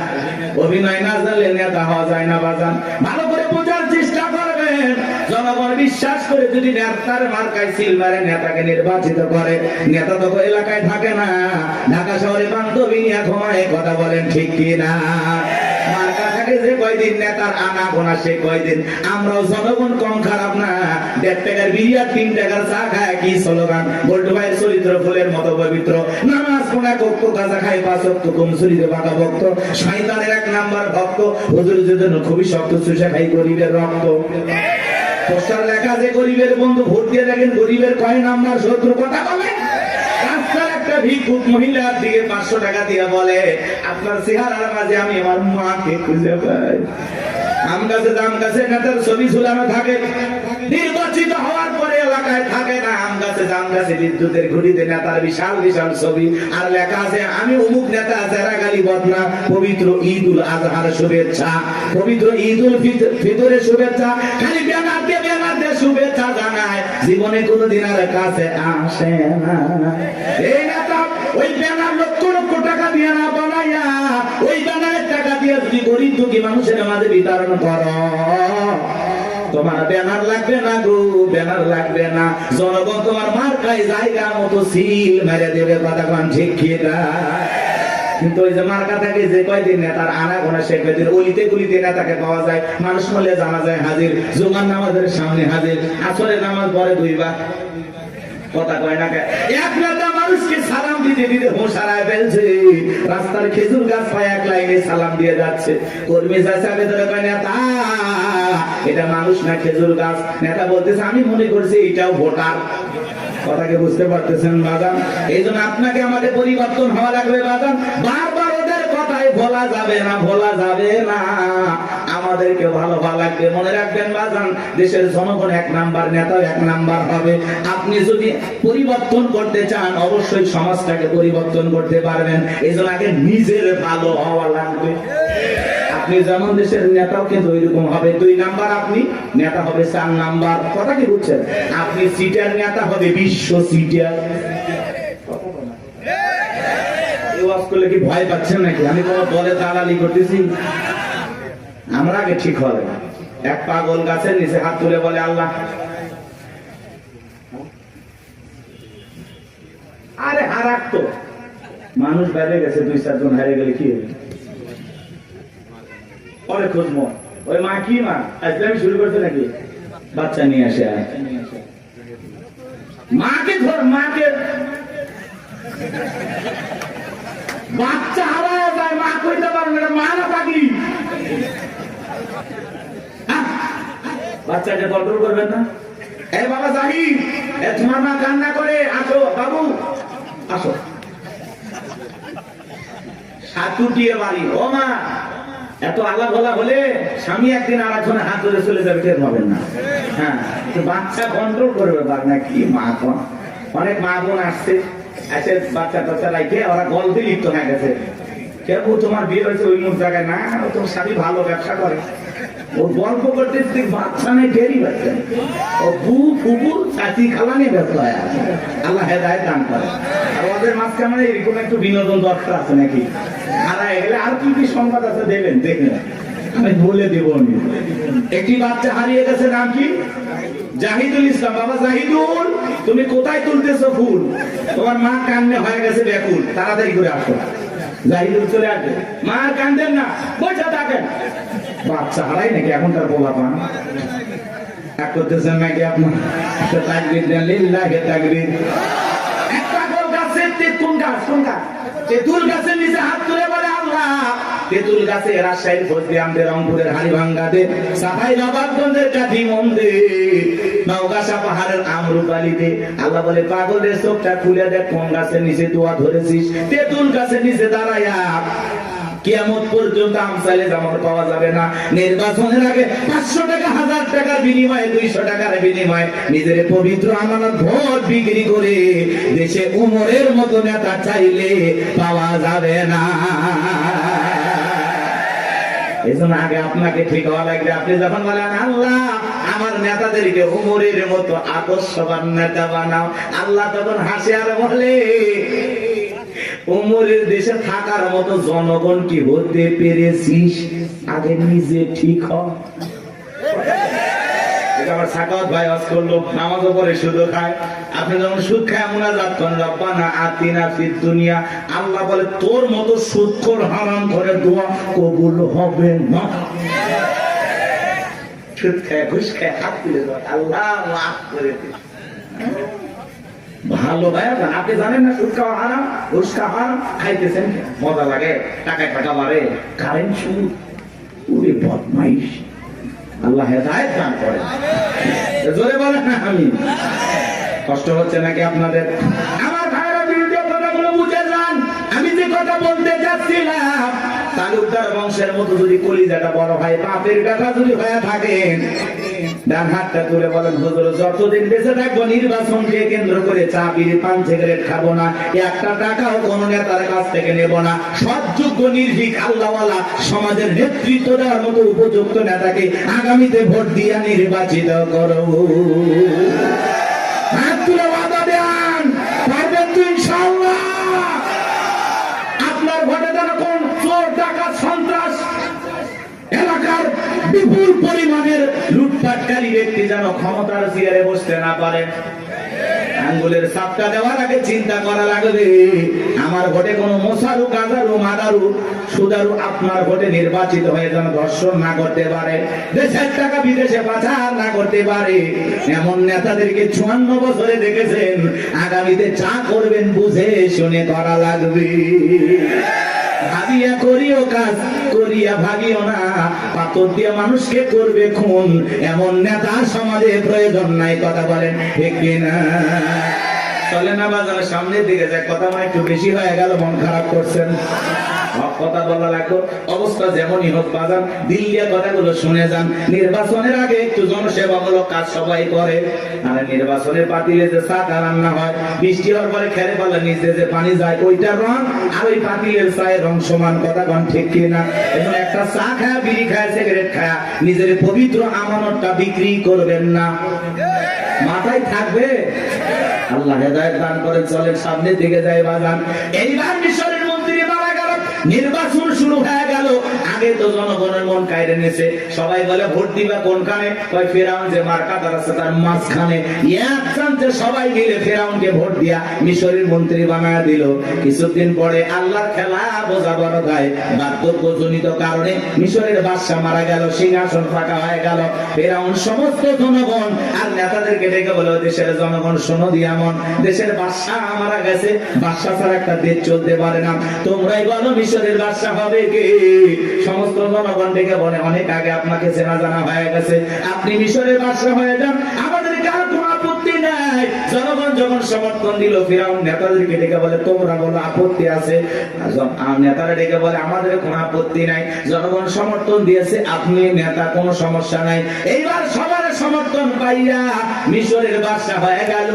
অভিনয় না জানলে নেতা হওয়া যায় না বাজান। ভালো করে বোঝার চেষ্টা করবেন। জনগণ বিশ্বাস করে যদি নেতার মার্কায় সিল মারে, নেতাকে নির্বাচিত করে, নেতা তো এলাকায় থাকে না, ঢাকা শহরে বান্ধবী নিয়ে ঘুমায়। কথা বলেন ঠিক কি না? মার্কা থাকে যে কয়দিন, নেতার আনা গোনা সে কয়দিন। আমরাও জনগণ কম খারাপ না, 1.5 টাকার বিড়ি আর 3 টাকার চা খায়। কি স্লোগান? বল্টু ভাইয়ের চরিত্র ফুলের মতো পবিত্র, নামাজ পড়া কক্ষ গাঁজা খায় 5 ওয়াক্ত, কম চুরিতে বাঁকা ভক্ত, শয়তানের 1 নাম্বার ভক্ত, হুজুরের জন্য খুবই শক্ত, চুষা খাই গরিবের রক্ত। পোস্টার লেখা যে গরিবের বন্ধু, ভোট দিয়ে দেখেন গরিবের কয় নাম্বার শত্রু। কথা বলে রাস্তার একটা ভিক্ষুক মহিলার দিকে 500 টাকা দিয়ে বলে, আপনার চেহারার মাঝে আমি আমার মাকে খুঁজে পাই। আম গাছে জাম গাছে নেতার ছবি ঝুলানো থাকে, নির্বাচিত হওয়ার পরে এলাকায় থাকে না। আম গাছে জাম গাছে বিদ্যুতের ঘুড়িতে নেতার বিশাল বিশাল ছবি, আর লেখা আছে আমি অমুক নেতা, যারা গালি বদনা। পবিত্র ঈদুল আজহার শুভেচ্ছা, পবিত্র ঈদুল ফিতরের শুভেচ্ছা, খালি ব্যানার দিয়ে শুভেচ্ছা জানায়, জীবনে কোনোদিন আর কাছে আসে না। এই নেতা ওই ব্যানার লক্ষ লক্ষ টাকা দিয়ে না বানাইয়া, ওই ব্যানারের টাকা দিয়ে যদি গরিব দুঃখী মানুষের মাঝে বিতরণ করো, তোমার ব্যানার লাগবে না গো, ব্যানার লাগবে না। জনগণ তোমার মার্কায় জায়গা মতো সিল মেরে দেবে। কথা কোন ঠিক কি না? কিন্তু ওই যে মার্কা থাকে যে কয়দিন নেতার আনা গোনা, সে কয়দিন অলিতে গলিতে নেতাকে পাওয়া যায়। মানুষ মলে জানা যায় হাজির, জুমার নামাজের সামনে হাজির, আসরের নামাজ পরে 2 বার। কথা কয় না? এক নেতা মানুষকে সালাম দিতে দিতে হোশ হারায় ফেলছে, রাস্তার খেজুর গাছ পায় 1 লাইনে সালাম দিয়ে যাচ্ছে। কর্মী যাচ্ছে ভেতরে কয়, নেতা এটা মানুষ না খেজুর গাছ। নেতা বলতেছে, আমি মনে করছি এটাও ভোটার। কথাকে বুঝতে পারতেছেন বাজান? এই জন্য আপনাকে আমাদের পরিবর্তন হওয়া লাগবে বাজান। বারবার ওদের কথাই ভোলা যাবে না, ভোলা যাবে না। আমাদেরকে ভালো লাগবে। মনে রাখবেন বাজান, দেশের জনগণ 1 নাম্বার, নেতাও 1 নাম্বার হবে। আপনি যদি পরিবর্তন করতে চান অবশ্যই সমাজটাকে পরিবর্তন করতে পারবেন। এই জন্য আগে নিজের ভালো হওয়া লাগবে। আপনি যেমন দেশের নেতাও কিন্তু ওইরকম হবে। 2 নাম্বার আপনি, নেতা হবে 4 নাম্বার। কথা কি বুঝছেন? আপনি সিটার, নেতা হবে বিশ্ব সিটার। কি ভয় পাচ্ছেন নাকি? আমি কোন দলে দালালি করতেছি? আমরা আগে ঠিক হবে। এক পাগল গাছের নিচে হাত তুলে বলে আল্লাহ, আরে হারাক তো মানুষ বাইরে গেছে, 2-4 জন হারিয়ে গেলে কি হবে? পরে খুঁজবো ওই মা, কি মা আজকে আমি শুরু করতে নাকি বাচ্চা নিয়ে আসে, মাকে ধর, মাকে বাচ্চা হারায় যায়, মা কইতে পারবে না, মা না পাগলি। বাচ্চাকে কন্ট্রোল করবেন না। এ বাবা জাহিদ, তোমার মা কান্না করে, আসো বাবু আসো। সাতুটিয়ে বাড়ি, ও মা এত আলাপ বলা হলে স্বামী একদিন আর একজনের হাত ধরে চলে যাবে, টের পাবেন না। হ্যাঁ, বাচ্চা কন্ট্রোল করবে না কি মা। অনেক মা বোন আসছে, এসে বাচ্চা টাচ্চা রাখে ওরা গল্পে লিপ্ত হয়ে গেছে। কেউ তোমার বিয়ে হয়েছে ওই মুখ জায়গায় না, তোমার স্বামী ভালো ব্যবসা করে, ও গল্প করতে বাচ্চা নেই, টেরই বাচ্চা, ও বু ফুবুর চাচি খালা নিয়ে ব্যস্ত হয়। আল্লাহ হেদায়েত দান করে। আর ওদের মাঝখানে এরকম একটু বিনোদন দরকার আছে নাকি? হারায় গেলে আর কি কি সংবাদ আছে দেবেন, দেখবেন, আমি বলে দেব। একটি বাচ্চা হারিয়ে গেছে, নাম কি? জাহিদুল ইসলাম। বাবা জাহিদুল, তুমি কোথায় তুলতেছো ফুল? তোমার মা কান্নে হয়ে গেছে ব্যাকুল, তাড়াতাড়ি করে আসো। জাহিদুল চলে আসবে, মা কান্দেন না, বসে থাকেন। বাচ্চা হারাই নাকি এখনকার বলা পান এক করতেছেন নাকি আপনার? তাকবীর দেন, লিল্লাহি তাকবীর। একটা গাছে তেঁতুল গাছ, কোন গাছ? তেঁতুল গাছের নিচে হাত তুলে বলে আল্লাহ, তেঁতুল গাছে রাজশাহীর ফজলিয়ামদের, রংপুরের হাড়িভাঙ্গাতে, সাফাই নবাবগঞ্জের কাঠিমন্দে, নওগাঁ পাহাড়ের আমরুপালিতে। আল্লাহ বলে পাগলের চোখটা খুলে দেখ, কোন গাছের নিচে দোয়া ধরেছিস? তেঁতুল গাছের নিচে দাঁড়ায়া। কিয়ামত পর্যন্ত আমসালে জামাত পাওয়া যাবে না। নির্বাচনের আগে 500 টাকা, 1000 টাকার বিনিময়ে, 200 টাকার বিনিময়ে নিজের পবিত্র আমানত ভোট বিক্রি করে দেশে উমরের মতো নেতা চাইলে পাওয়া যাবে না। এজন্য আগে আপনাকে ঠিক হওয়া লাগবে। আপনি যখন বলেন আল্লাহ আমার নেতাদেরকে উমরের মতো আদর্শবান নেতা বানাও, আল্লাহ তখন হাসে আর বলে উমরের দেশে থাকার মতো জনগণ কি হতে পেরেছিস? আগে নিজে ঠিক হ। আমার সাকাওয়াত ভাই ওয়াজ করলো, নামাজও পড়ে সুদ খায়। আপনি যখন সুদ খায় মুনাজাত করেন, রব্বানা আতিনা ফিদ দুনিয়া, আল্লাহ বলে তোর মতো সুদখোর হারাম করে দোয়া কবুল হবে না। সুদ খায়, ঘুষ খায়, হাত তুলে দেওয়া, আল্লাহ মাফ করে দিন। ভালো ভাই, আপনি জানেন না সুদ খাওয়া হারাম, ঘুষ খাওয়া হারাম, খাইতেছেন মজা লাগে, টাকায় টাকা বাড়ে, কারেন্ট সুদ, ওরে বদমাইশ। আল্লাহ হেদায়েত দান করে। জোরে বলেন না আমি। কষ্ট হচ্ছে নাকি আপনাদের? আমার ভাইরা ভিডিও কথাগুলো বুঝে যান। আমি যে কথা বলতে যাচ্ছিলাম, তালুকদার বংশের মতো যদি কলিজাটা বড় হয়, বাপের কথা যদি হয়ে থাকেন, ডান হাতটা তুলে বলেন হুজুর যতদিন বেঁচে থাকবো নির্বাচনকে কেন্দ্র করে চা বিড়ি পান সিগারেট খাবো না, একটা টাকাও কোন নেতার কাছ থেকে নেব না। সৎযোগ্য নির্ভীক আল্লাহওয়ালা সমাজের নেতৃত্ব দেওয়ার মতো উপযুক্ত নেতাকে আগামীতে ভোট দিয়ে নির্বাচিত করো। হাত তুলে ওয়াদা দেন, পারবেন তো ইনশাআল্লাহ? আপনার ভোটে যেন কোন চোর ডাকাত সন্ত্রাস এলাকার বিপুল পরিমাণের লুটপাটকারী ব্যক্তি যেন ক্ষমতার চেয়ারে বসতে না পারে। আঙ্গুলের চাপটা দেওয়ার আগে চিন্তা করা লাগবে, আমার ভোটে কোনো মোসারু, গাজারু, মাদারু, সুদারু আপনার ভোটে নির্বাচিত হয়ে যেন ধর্ষণ না করতে পারে, দেশের টাকা বিদেশে পাচার না করতে পারে। এমন নেতাদেরকে 54 বছরে দেখেছেন, আগামীতে যা করবেন বুঝে শুনে করা লাগবে। ভাবিয়া করিও কাজ, করিয়া ভাবিও না, পাথর দিয়ে মানুষকে করবে খুন, এমন নেতা সমাজে প্রয়োজন নাই। কথা বলেন ঠিক কিনা? চলে না বাজার সামনের দিকে যায়, কথা মানে একটু বেশি হয়ে গেল, মন খারাপ করছেন। হক কথা বলা লাগবে, অবস্থা যেমনই হোক বাজান দিল দিয়ে কথাগুলো শুনে যান। নির্বাচনের আগে একটু জনসেবামূলক কাজ সবাই করে, আর নির্বাচনের পাতিলে যে চা রান্না হয়, বৃষ্টি হওয়ার পরে খেলে পালা নিচে যে পানি যায় ওইটার রং আর ওই পাতিলের চায়ের রং সমান, কথা কন ঠিক কিনা? এখন একটা চা খায়, বিড়ি খায়, সিগারেট খায়, নিজের পবিত্র আমানতটা বিক্রি করবেন না, মাথায় থাকবে। আল্লাহ হেদায়েত দান করেন, চলেন সামনের দিকে যাই বাজান। এইবার মিশরের মন্ত্রী মারা গেল, নির্বাচন শুরু হয়ে গেল। আগে তো জনগণের মন কায়রে নিয়েছে, সবাই বলে ভোট দিবা কোনখানে? কয় ফেরাউন যে মার্কাটার আছে তার মাঝখানে। এক চান্সে সবাই মিলে ফেরাউনকে ভোট দিয়া মিশরের মন্ত্রী বানায় দিল। কিছুদিন পরে আল্লাহর খেলা বোঝা বড় হয়, বার্ধক্যজনিত কারণে মিশরের বাদশা মারা গেল, সিংহাসন ফাঁকা হয়ে গেল। ফেরাউন সমস্ত জনগণ আর নেতাদেরকে ডেকে বলে, দেশের জনগণ শোনো দিয়া মন, দেশের বাদশা মারা গেছে, বাদশা ছাড়া একটা দেশ চলতে পারে না, তোমরাই বলো মিশরের বাদশা হবে কে? সমস্ত জনগণ ডেকে বলে, অনেক আগে আপনাকে চেনা জানা হয়ে গেছে, আপনি মিশরের বাদশা হয়ে যান, আমাদের কার কোনো আপত্তি নাই। জনগণ যখন সমর্থন দিল, ফিরাউন নেতাদেরকে ডেকে বলে, তোমরা বলো আপত্তি আছে? নেতারা ডেকে বলে, আমাদের কোনো আপত্তি নাই, জনগণ সমর্থন দিয়েছে, আপনি নেতা, কোনো সমস্যা নাই। এইবার সবার সমর্থন পাইয়া মিশরের বাদশা হয়ে গেল,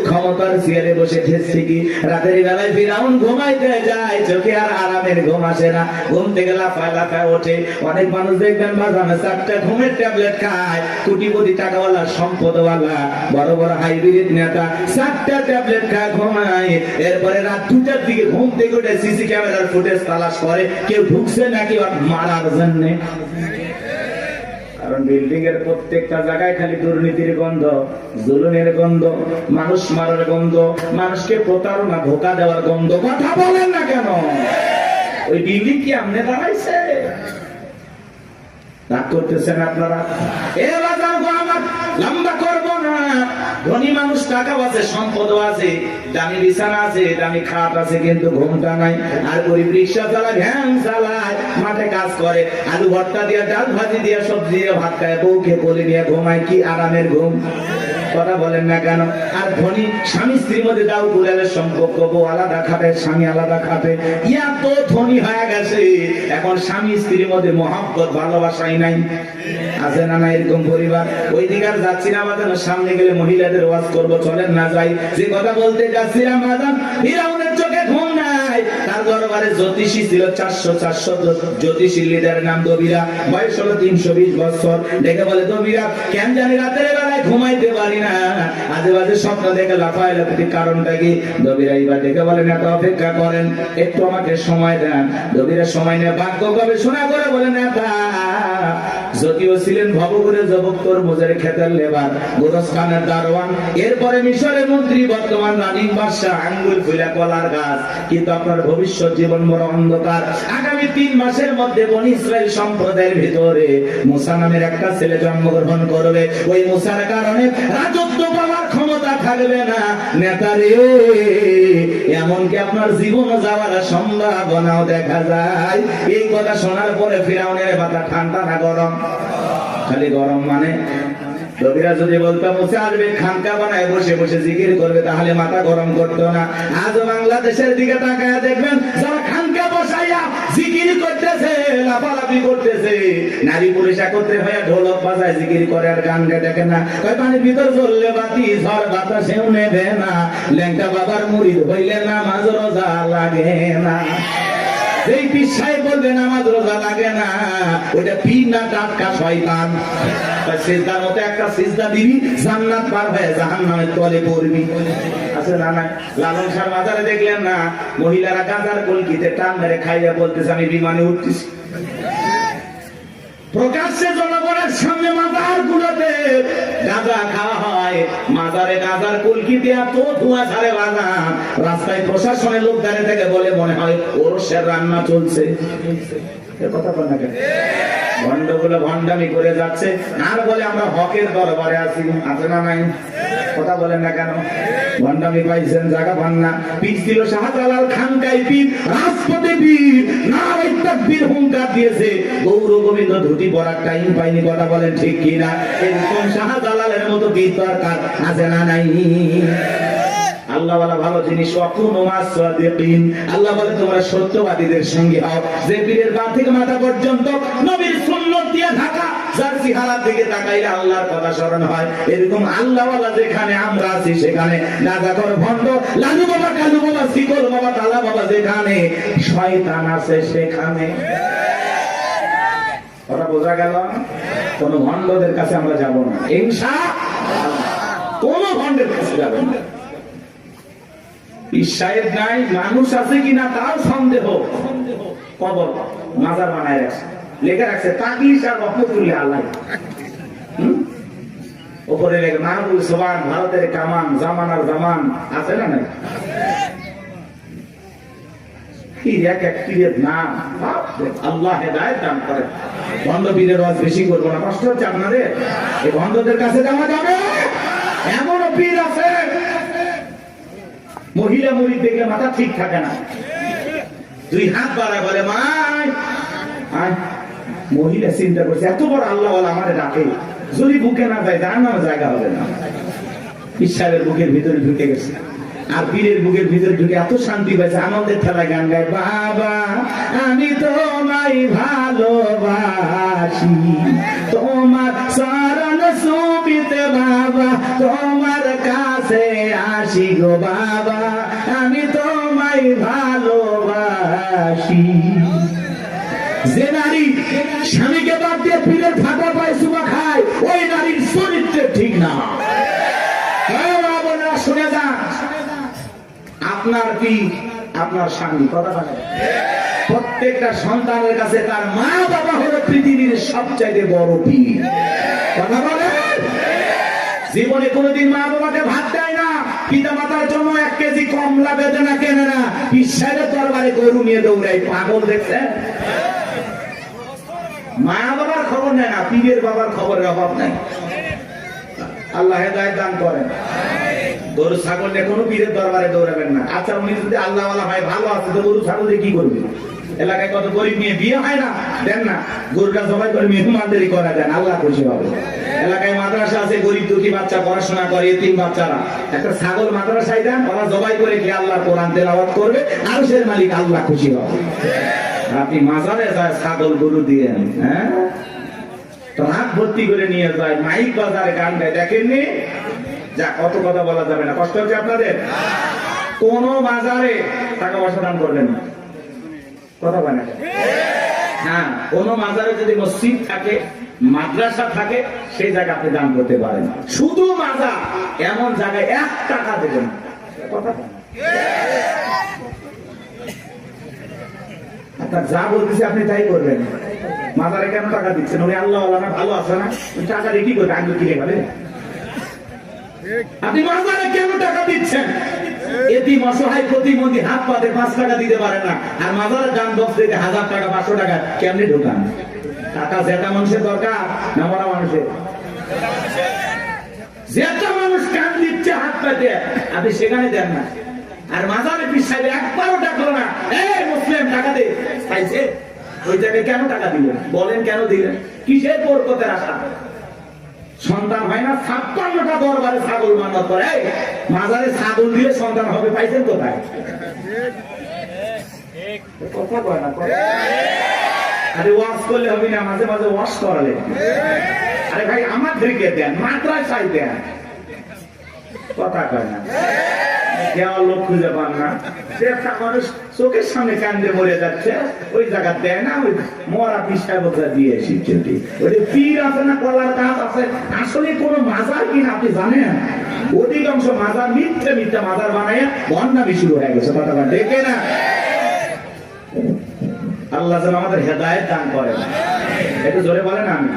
ক্ষমতার চেয়ারে বসে ঠেসছে কি। রাতের বেলায় ফিরাউন ঘুমাইতে যায়, চোখে আর আরামের ঘুম আসে না, ঘুম থেকে লাফায় লাফায় ওঠে। অনেক মানুষ দেখবেন বাজানো 4টা ঘুমের ট্যাবলেট খায়, কোটিপতি টাকাওয়ালা সম্পদওয়ালা বড় বড় হাইব্রিড নেতা 4টা ট্যাবলেট খায়, ঘুমায়। এরপরে রাত 2টার দিকে ঘুম থেকে উঠে সিসি ক্যামেরার ফুটেজ তালাশ করে, কেউ ঢুকছে নাকি মারার জন্য। কারণ বিল্ডিং এর প্রত্যেকটা জায়গায় খালি দুর্নীতির গন্ধ, জুলুমের গন্ধ, মানুষ মারার গন্ধ, মানুষকে প্রতারণা ধোঁকা দেওয়ার গন্ধ। কথা বলেন না কেন? ওই বিল্ডিং কি আমনে দাঁড়াইছে? রাগ করতেছেন আপনারা? এ বাজার গো, আমার লম্বা করবো না। ধনী মানুষ টাকা আছে, সম্পদ আছে, দামি বিছানা আছে, দামি খাট আছে, কিন্তু ঘুমটা নাই। আর গরিব রিক্সা চালায়, ভ্যান চালায়, মাঠে কাজ করে, আলু ভর্তা দিয়ে, ডাল ভাজি দিয়ে, সবজি দিয়ে ভাত খায়, বউকে কোলে নিয়ে ঘুমায়, কি আরামের ঘুম। কথা বলেন না কেন? আর ধনী স্বামী স্ত্রীর মধ্যে দাও কুড়ালের সম্পর্ক, বউ আলাদা খাটে, স্বামী আলাদা খাটে, ইয়া তো ধনী হয়ে গেছে, এখন স্বামী স্ত্রীর মধ্যে মহব্বত ভালোবাসাই নাই। আছে না না এরকম পরিবার? ওই দিকে আর যাচ্ছি না বাজান, সামনে গেলে মহিলাদের ওয়াজ করবো, চলেন না যাই। যে কথা বলতে যাচ্ছিলাম বাজান, ফিরাউনের চোখে ঘুম নাই, তার দরবারে জ্যোতিষী ছিল 400 জ্যোতিষী লিডারের নাম দবিরা, বয়স হলো 320 বছর। দেখে বলে, দবিরা কেন জানি রাতের বেলায় ঘুমাইতে পারি না, আজে বাজে স্বপ্ন দেখে লাফায় লাফাতে, কারণটা কি? দবিরা এবার দেখে বলেন, এত অপেক্ষা করেন, একটু আমাকে সময় দেন। দবিরা সময় নিয়ে ভাগ্য গবেষণা করে বলেন, নেতা যদিও ছিলেন ভবঘুরে যুবক, তরমুজের ক্ষেতের লেবার, গোরস্থানের দারোয়ান, এরপরে মিশরের মন্ত্রী, বর্তমান রানিং বাদশা, আঙ্গুল ফুলা কলার গাছ, কিন্তু আপনার ভবিষ্যৎ জীবন বড় অন্ধকার। আগামী 3 মাসের মধ্যে বনি ইসরাইল সম্প্রদায়ের ভিতরে মুসা নামের একটা ছেলে জন্মগ্রহণ করবে, ওই মুসার কারণে রাজত্ব পাওয়ার ক্ষমতা থাকবে না। নেতারে, এমনকি আপনার জীবন যাওয়ার সম্ভাবনাও দেখা যায়। এই কথা শোনার পরে ফিরাউনের মাথা ঠান্ডা না গরম? খালি গরম। মানে রবিরা যদি বলতাম মুসা আসবে, খানকা বানায় বসে বসে জিকির করবে, তাহলে মাথা গরম করতো না। আজ বাংলাদেশের দিকে তাকায় দেখবেন, যারা খানকা বসাইয়া জিকির করতেছে, লাফালাফি করতেছে, নারী পুরুষ একত্রে হয়ে ঢোলক বাজায় জিকির করে, আর গান গে দেখে না। কয় পানির ভিতর জ্বললে বাতি, ঝড় বাতাসেও নেবে না, ল্যাংটা বাবার মুরিদ হইলে নামাজ রোজা লাগে না। এই পীর সাহেব বলবে নামাজ রোজা লাগে না, ওটা পীর না, টাটকা শয়তান। সিজদার মতো একটা সিজদা দিবি, জান্নাত পার হয়ে জাহান্নামের তলে পড়বি। আছে না নাই? লালন শাহ বাজারে দেখলেন না, মহিলারা গাঁজার কলকিতে টান মেরে খাইয়া বলতেছে, আমি বিমানে উঠতেছি। প্রকাশ্যে জনগণের সামনে মাজার গুলোতে গাঁজা খাওয়া হয়, মাজারে গাঁজার কলকি দিয়া তো ধোঁয়া ছাড়ে বাজান। রাস্তায় প্রশাসনের লোক দাঁড়িয়ে থেকে বলে, মনে হয় ওরসের রান্না চলছে। কথা বল না কেন? ভণ্ডগুলো ভণ্ডামি করে যাচ্ছে, আর বলে আমরা হকের দরবারে আছি। আছে না নাই? কথা বলেন না কেন? ভণ্ডামি পাইছেন, জায়গা পান না। পীর ছিল শাহজালাল, খানকাই পীর, রাজপথে পীর, নারায়ে তাকবীর হুঙ্কার দিয়েছে, গৌর গোবিন্দ ধুতি পরার টাইম পাইনি। কথা বলেন ঠিক কিনা? এরকম শাহজালালের মতো পীর দরকার আছে না নাই? আল্লাহওয়ালা ভালো জিনিস, ওয়াকুনু মাস-সাদিকিন, আল্লাহ বলে তোমরা সত্যবাদীদের সঙ্গে হও। যে পীরের পা থেকে মাথা পর্যন্ত নবীর সুন্নাত দিয়ে ঢাকা, যার চেহারার দিকে তাকাইলে আল্লাহর কথা স্মরণ হয়, এরকম আল্লাহওয়ালা যেখানে আমরা আছি সেখানে নাজাকর ভণ্ড লালু বাবা, কালু বাবা, শিকল বাবা, তালা বাবা যেখানে, শয়তান আছে সেখানে। কথা বোঝা গেল? কোন ভণ্ডদের কাছে আমরা যাব না ইনশাআল্লাহ, কোন ভণ্ডের কাছে যাব না। সাহেব নাই, মানুষ আছে কিনা তাও সন্দেহ। কবর মাজার বানায় রাখছে, লেখা রাখছে তাকিস আর রহমতুল্লাহ আল্লাহ, উপরে লেখা মাহবুব সোবান, ভারতের কামান, জামানার জামান, আছে না নাই? আল্লাহ হেদায়েত দান করেন। ভণ্ড পীরের ওয়াজ বেশি করবো না, কষ্ট হচ্ছে আপনাদের। এই ভণ্ডদের কাছে যাওয়া যাবে? এমনও পীর আছে মহিলা মুরিদ দেখলে মাথা ঠিক থাকে না, দুই হাত বাড়া বলে মাই। মহিলা চিন্তা করছে এত বড় আল্লাহ আমারে ডাকে, যদি বুকে না যায় জাহান্নামে জায়গা হবে না। ঈশ্বরের বুকের ভিতরে ঢুকে গেছে, আর পীরের বুকের ভিতরে ঢুকে এত শান্তি পাইছে, আনন্দের ঠেলায় গান গায়, বাবা আমি তোমায় ভালোবাসি, তোমার চরণ সুবিতে বাবা তোমার কাছে আসি গো বাবা, আমি তোমায় ভালোবাসি। যে নারী স্বামীকে বাদ দিয়ে পীরের ফাটা পায় চুমা খায়, ওই নারীর চরিত্র ঠিক না। শুনে যান, আপনার কি আপনার স্বামী, কথা বলে প্রত্যেকটা সন্তানের কাছে তার মা বাবা হলো পৃথিবীর সবচাইতে বড় পীর। কথা বলে জীবনে কোনোদিন মা বাবাকে ভাত দেয় না, পিতা মাতার জন্য 1 কেজি কমলা বেদনা কেনে না, ঈশ্বরের দরবারে গরু নিয়ে দৌড়ায়। পাগল দেখছেন? মা বাবার খবর নেয় না, পীরের বাবার খবরের অভাব নাই। আল্লাহ হেদায়েত দান করেন। গরু ছাগল নিয়ে কোনো পীরের দরবারে দৌড়াবেন না। আচ্ছা উনি যদি আল্লাহওয়ালা হয়, ভালো আছে, তো গরু ছাগল দিয়ে কি করবে? এলাকায় কত গরিব নিয়ে বিয়ে হয় না, দেন না, গরুটা জবাই করে মেহমানদারি করা দেন, আল্লাহ খুশি হবে। এলাকায় মাদ্রাসা আছে, গরিব দুঃখী বাচ্চা পড়াশোনা করে, এতিম বাচ্চারা, একটা ছাগল মাদ্রাসায় দেন, ওরা জবাই করে কি আল্লাহ কোরআন তেলাওয়াত করবে, আরশের মালিক আল্লাহ খুশি হবে। আপনি মাজারে যায় ছাগল গরু দিয়ে, হ্যাঁ রাত ভর্তি করে নিয়ে যায়, মাইক বাজারে গান গায়, দেখেননি? যা কত কথা বলা যাবে না, কষ্ট হচ্ছে আপনাদের। কোন বাজারে টাকা পয়সা দান করবেন না, কথা বলে। হ্যাঁ, কোন মাজারে যদি মসজিদ থাকে, মাদ্রাসা থাকে, সেই জায়গা আপনি দান করতে পারেন। শুধু মাজার এমন জায়গায় 1 টাকা দেবেন, কথা আপনার যা বলতেছে আপনি তাই করবেন। মাজারে কেন টাকা দিচ্ছেন? উনি আল্লাহ না, ভালো আছে না, টাকা দিয়ে কি করবে? আগে কিনে খাবে। আপনি মাজারে কেন টাকা দিচ্ছেন? এতিম অসহায় প্রতিবন্ধী হাত পাতে 5 টাকা দিতে পারে না, আর মাজারের দাম 10 থেকে 1000 টাকা 500 টাকা কেমনে ঢোকান? টাকা যেটা মানুষের দরকার না মরা মানুষের? যেটা মানুষ কান দিচ্ছে হাত পাতে, আপনি সেখানে দেন না। আর মাজারে পিছাইলে একবারও ডাকলো না, এই মুসলিম টাকা দে, চাইছে ওই জায়গায় কেন টাকা দিলেন? বলেন কেন দিলেন? কিসের বরকতের আশা? সন্তান হয় না, 56টা দরবারে ছাগল মানত করে, মাজারে ছাগল দিলে সন্তান হবে, পাইছেন কোথায়? কথা কয় না। আরে ওয়াজ করলে হবে না, মাঝে মাঝে ওয়াজ করালে। আরে ভাই আমাদেরকে দেন, মাদ্রাসায় দেন, কথা কয় না। দেওয়ার লোক খুঁজে পান না, একটা মানুষ চোখের সামনে কান্দে মরে যাচ্ছে, ওই জায়গা দেয় না, ওই মরা পিসাবতা দিয়ে এসেছে। ওই পীর আছে না, কলার গাছ আছে, আসলে কোন মাজার কিনা আপনি জানেন? অধিকাংশ মাজার মিথ্যে মিথ্যে মাজার বানায় বন্যামি শুরু হয়ে গেছে, কথা দেখে না। আল্লাহ যেন আমাদের হেদায়েত দান করেন, একটু জোরে বলেন আমি।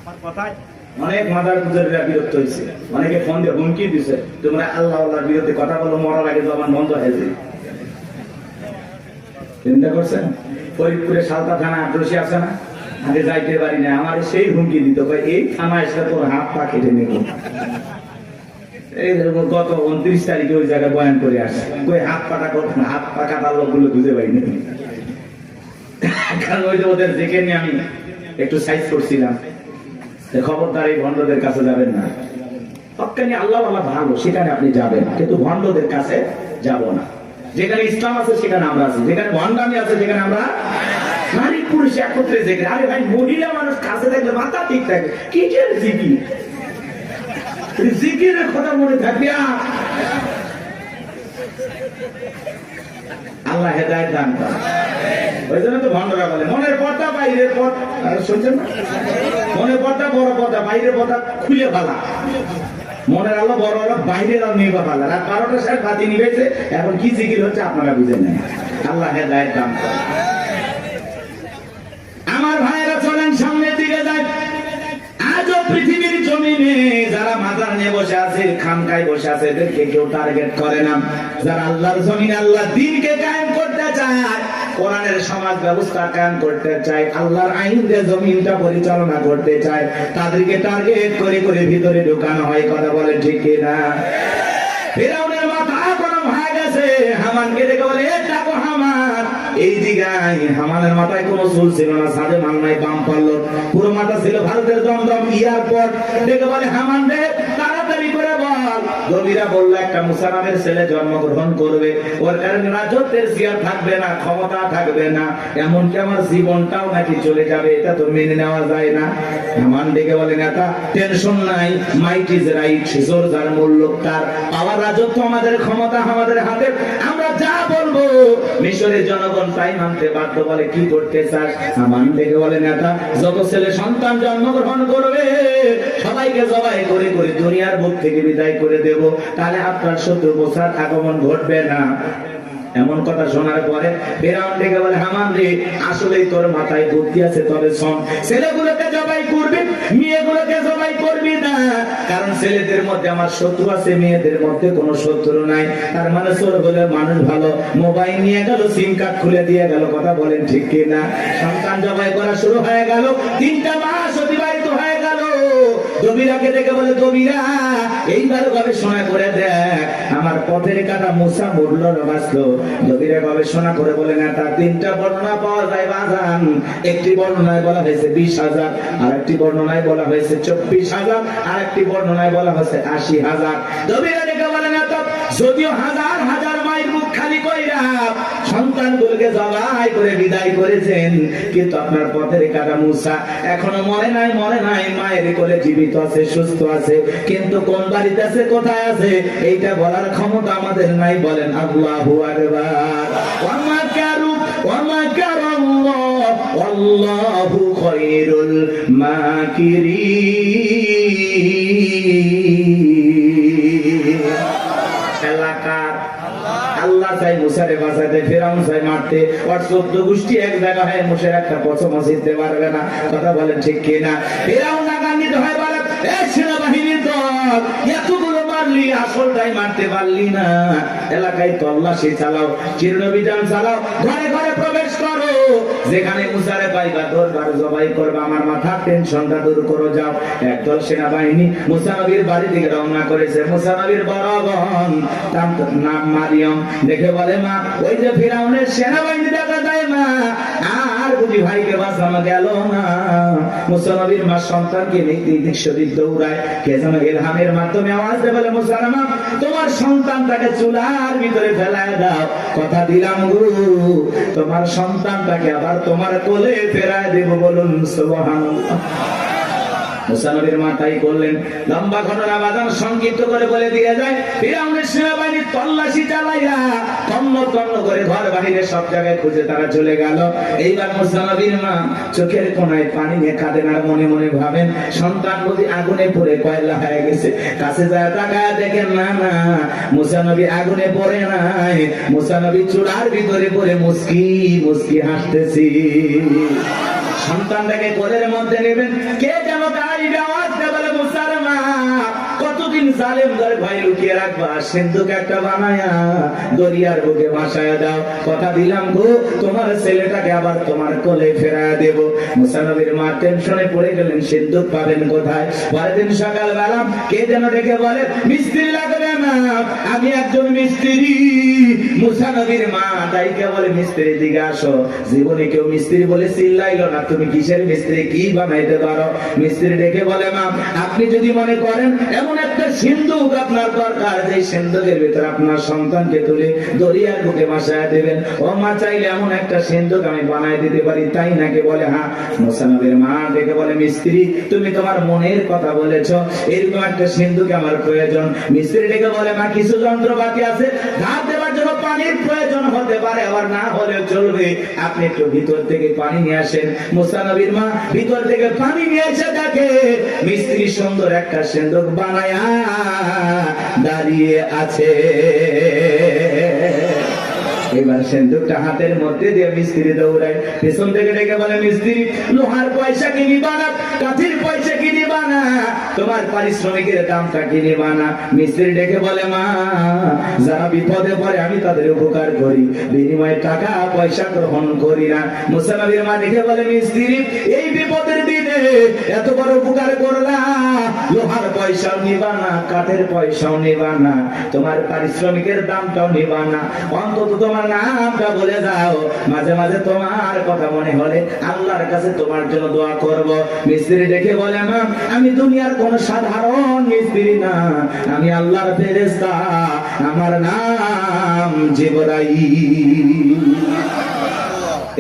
আমার কথায় অনেক মাদার পুজারীরা বিরক্ত হয়েছে, অনেকে ফোন দিয়ে হুমকি দিছে, তোমরা আল্লাহ আল্লাহর বিরুদ্ধে কথা বলো, মরার আগে জবান বন্ধ হয়েছে। চিন্তা করছেন? ফরিদপুরে সালতা থানা আদ্রসী আছে না, আগে যাইতে পারি না, আমার সেই হুমকি দিত, এই থানা এসে তোর হাত পা কেটে নেব। এই গত 29 তারিখে ওই জায়গায় বয়ান করে আসে, কই হাত পাটা করত না, হাত পা কাটার লোকগুলো বুঝে পাইনি। কারণ ওই যে ওদের দেখে নিয়ে আমি একটু সাইজ করছিলাম, খবরদার এই ভণ্ডদের কাছে যাবেন না, হক্কানি আল্লাহ আল্লাহ ভালো, সেখানে আপনি যাবেন, কিন্তু ভণ্ডদের কাছে যাব না। যেখানে ইসলাম আছে সেখানে আমরা আছি, যেখানে ভণ্ডামি আছে সেখানে আমরা নারী পুরুষ একত্রে জেগে। আরে ভাই, মহিলা মানুষ কাছে থাকলে মাথা ঠিক থাকে, কি যে জিকির, জিকিরের কথা মনে থাকবে। আল্লাহ হেদায়েত দান করেন। ওই জন্য তো ভণ্ডরা বলে মনের পর্দা বাইরের পর্দা, শুনছেন না? মনের পর্দা বড় পর্দা, বাইরের পর্দা খুলে ফেলা। মনের আলো বড় আলো, বাইরের আলো নিয়ে ফেলা। রাত 12টা সাড়ে বাতি নিবেছে, এখন কি জিকির হচ্ছে আপনারা বুঝে নেন। আল্লাহ হেদায়েত দান করেন। আমার ভাইয়েরা চলেন সামনের দিকে যায়। আজও পৃথিবীর জমিনে যারা মাজার নিয়ে বসে আছে, খানকায় বসে আছে, এদেরকে কেউ টার্গেট করে না। যারা আল্লাহর জমিনে আল্লাহ দ্বীনকে কায়েম করতে চায়, কোরআনের সমাজ ব্যবস্থা কায়েম করতে চায়, আল্লাহর আইন দিয়ে জমিনটা পরিচালনা করতে চায়, তাদেরকে টার্গেট করে করে ভিতরে ঢুকানো হয়। কথা বলে ঠিক কিনা? ফিরআউনের মাথা গরম হয়ে গেছে, হামানকে দেখে বলে এ ডাকো হামান। এই দিগায় হামানের মাথায় কোনো চুল ছিল না, সাদে মাল নাই, বাম পাল্লো, পুরো মাথা ছিল ভারতের দমদম এয়ারপোর্ট। দেখে বলে হামান রে, তাড়াতাড়ি করে বল। নবীরা বলল একটা মুসা নামের ছেলে জন্মগ্রহণ করবে, ওর কারণে রাজত্বের চেয়ার থাকবে না, ক্ষমতা থাকবে না, এমনকি আমার জীবনটাও নাকি চলে যাবে, এটা তো মেনে নেওয়া যায় না। হামান ডেকে বলে নেতা, টেনশন নাই, মাইট ইজ রাইট, জোর যার মূল্য তার, পাওয়ার রাজত্ব আমাদের, ক্ষমতা আমাদের হাতে, আমরা যা বলবো মিশরের জনগণ তাই মানতে বাধ্য। বলে কি করতে চাস? হামান ডেকে বলে নেতা, যত ছেলে সন্তান জন্মগ্রহণ করবে সবাইকে জবাই করে করে দুনিয়ার বুক থেকে বিদায় করে দেব, তাহলে আপনার শত্রু মুসার আগমন ঘটবে না। এমন কথা শোনার পরে ফিরআউন ডেকে বলে হামান রে, আসলেই তোর মাথায় বুদ্ধি আছে, তবে শোন, ছেলেগুলোকে জবাই করবি, মেয়েগুলোকে জবাই করবি না, কারণ ছেলেদের মধ্যে আমার শত্রু আছে, মেয়েদের মধ্যে কোনো শত্রু নাই। তার মানে চোর বলে মানুষ ভালো, মোবাইল নিয়ে গেল, সিম কার্ড খুলে দিয়ে গেল। কথা বলেন ঠিক কিনা? সন্তান জবাই করা শুরু হয়ে গেল, 3টা মাস অতিবাহিত হয়ে গেল। দবিরাকে দেখে বলে দবিরা, এইবার গবেষণা করে দেখ আমার পথের কাটা মুসা মরল না বাঁচলো। দবিরা গবেষণা করে বলে না, তার 3টা বর্ণনা পাওয়া যায় বাজান। একটি বর্ণনায় বলা হয়েছে 20,000, আর একটি বর্ণনায় বলা হয়েছে 24,000, আর একটি বর্ণনায় বলা হয়েছে 80,000। দবিরা দেখে বলে না, তো যদিও হাজার হাজার মায়ের মুখ খালি কইরা সন্তানগুলোকে জবাই করে বিদায় করেছেন, কিন্তু আপনার পথের কাটা মুসা এখনো মরে নাই, মরে নাই, মায়ের কোলে জীবিত আছে, সুস্থ আছে, কিন্তু কোন বাড়িতে আছে, কোথায় আছে, এইটা বলার ক্ষমতা আমাদের নাই। বলেন আল্লাহু আকবার। ওয়া মাকারু ওয়া মাকারাল্লাহ ওয়াল্লাহু খায়রুল মাকিরিন। এলাকার আল্লাহ চাই মুসারে বাঁচাতে, ফিরআউন চাই মারতে, আর 14 গোষ্ঠী এক জায়গা হয় মুসার একটা পছন্দ জিততে পারবে না। কথা বলেন ঠিক কিনা? ফিরআউন রাগান্বিত হয়, বলে এ সেনাবাহিনীর দল, এতগুলো মারলি, আসলটাই মারতে পারলি না। এলাকায় তল্লাশি চালাও, চিরনবিধান চালাও, ঘরে ঘরে প্রবেশ করো, যেখানে মুসারে পাইবা দরবার জবাই করবা, আমার মাথার টেনশনটা দূর করো। যাও। একদল সেনাবাহিনী মুসা নবীর বাড়ি থেকে রওনা করেছে। মুসা নবীর বড় বোন, তার নাম মারিয়ম, দেখে বলে মা, ওই যে ফিরআউনের সেনাবাহিনী দেখা যায় মা, আর বুঝি ভাইকে বাঁচানো গেল না। মুসা নবীর মা সন্তানকে দিক সেদিক দৌড়ায়, কে যেন ইলহামের মাধ্যমে আওয়াজ দেয়, বলে মুসা মা, তোমার সন্তানটাকে চুলার ভিতরে ফেলায় দাও, কথা দিলাম গুরু, তোমার সন্তানটাকে আবার তোমার কোলে ফেরায় দেব। বলুন সুবহানাল্লাহ। মুসা নবীর মা তাই করলেন। লম্বা ঘটনা বাজান সংক্ষিপ্ত করে বলে দিয়ে যায়, ফিরআউনের সেনাবাহিনী তল্লাশি চালাইয়া তন্ন তন্ন করে ঘর বাহিরে সব জায়গায় খুঁজে তারা চলে গেল। এইবার মুসা নবীর মা চোখের কোনায় পানি নিয়ে কাঁদেন, আর মনে মনে ভাবেন সন্তান বুঝি আগুনে পড়ে কয়লা হয়ে গেছে। কাছে যায় তাকায় দেখেন, না না, মুসা নবী আগুনে পড়ে নাই, মুসা নবী চুলার ভিতরে পড়ে মুস্কি মুস্কি হাসতেছি। সন্তানটাকে কোলের মধ্যে নেবেন, কে যেন তাই আওয়াজ দেয়, বলে মুসার মা, কতদিন জালেম ঘরে ভয় লুকিয়ে রাখবা, সিন্ধুক একটা বানায়া দরিয়ার বুকে ভাসায়া দাও, কথা দিলাম গো, তোমার ছেলেটাকে আবার তোমার কোলে ফেরায়া দেব। মুসা নবীর মা টেনশনে পড়ে গেলেন, সিন্ধুক পাবেন কোথায়? পরের দিন সকালবেলা কে যেন ডেকে বলে, মিস্ত্রি লাগবে না, আমি একজন মিস্ত্রি। মুসা নবীর মা তাইকে বলে, মিস্ত্রি দিকে আসো। জীবনে কেউ মিস্ত্রি বলে চিল্লাইলো না, তুমি কিসের মিস্ত্রি, কি বানাইতে পারো? মিস্ত্রি ডেকে বলে, মা, আপনি যদি মনে করেন এমন একটা সিন্ধুক আপনার দরকার, যে সিন্ধুকের ভিতরে আপনার সন্তানকে তুলে দরিয়ার বুকে ভাসায় দেবেন। ও মা, চাইলে এমন একটা সিন্ধুক আমি বানায় দিতে পারি, তাই নাকি? বলে হ্যাঁ। মুসা নবীর মা ডেকে বলে, মিস্ত্রি তুমি তোমার মনের কথা বলেছো, এরকম একটা সিন্ধুক আমার প্রয়োজন। মিস্ত্রি ডেকে বলে, মা কিছু যন্ত্রপাতি আছে, ধার দেওয়ার জন্য পানির প্রয়োজন হতে পারে, আবার না হলেও চলবে, আপনি একটু ভিতর থেকে পানি নিয়ে আসেন। মুসা নবীর মা ভিতর থেকে পানি নিয়ে এসে দেখে মিস্ত্রি সুন্দর একটা সিন্ধুক বানায়া দাঁড়িয়ে আছে। এবার সিন্ধুকটা হাতের মধ্যে দিয়ে মিস্ত্রি দৌড়ায়, পেছন থেকে ডেকে বলে, মিস্ত্রি লোহার পয়সা কি নিবা না, কাঠের পয়সা কি নিবা না, তোমার পারিশ্রমিকের দামটা কি নিবা না? মিস্ত্রি ডেকে বলে, মা যারা বিপদে পড়ে আমি তাদের উপকার করি, বিনিময়ে টাকা পয়সা গ্রহণ করি না। মুসা নবীর মা ডেকে বলে, মিস্ত্রি এই বিপদের দিনে এত বড় উপকার করলা, লোহার পয়সাও নিবা না, কাঠের পয়সাও নিবা না, তোমার পারিশ্রমিকের দামটাও নিবা না, অন্তত তোমার নামটা বলে যাও, মাঝে মাঝে তোমার কথা মনে হলে আল্লাহর কাছে তোমার জন্য দোয়া করব। মিস্ত্রি দেখে বলে, মা আমি দুনিয়ার কোন সাধারণ মিস্ত্রি না, আমি আল্লাহর ফেরেশতা, আমার নাম জিবরাইল।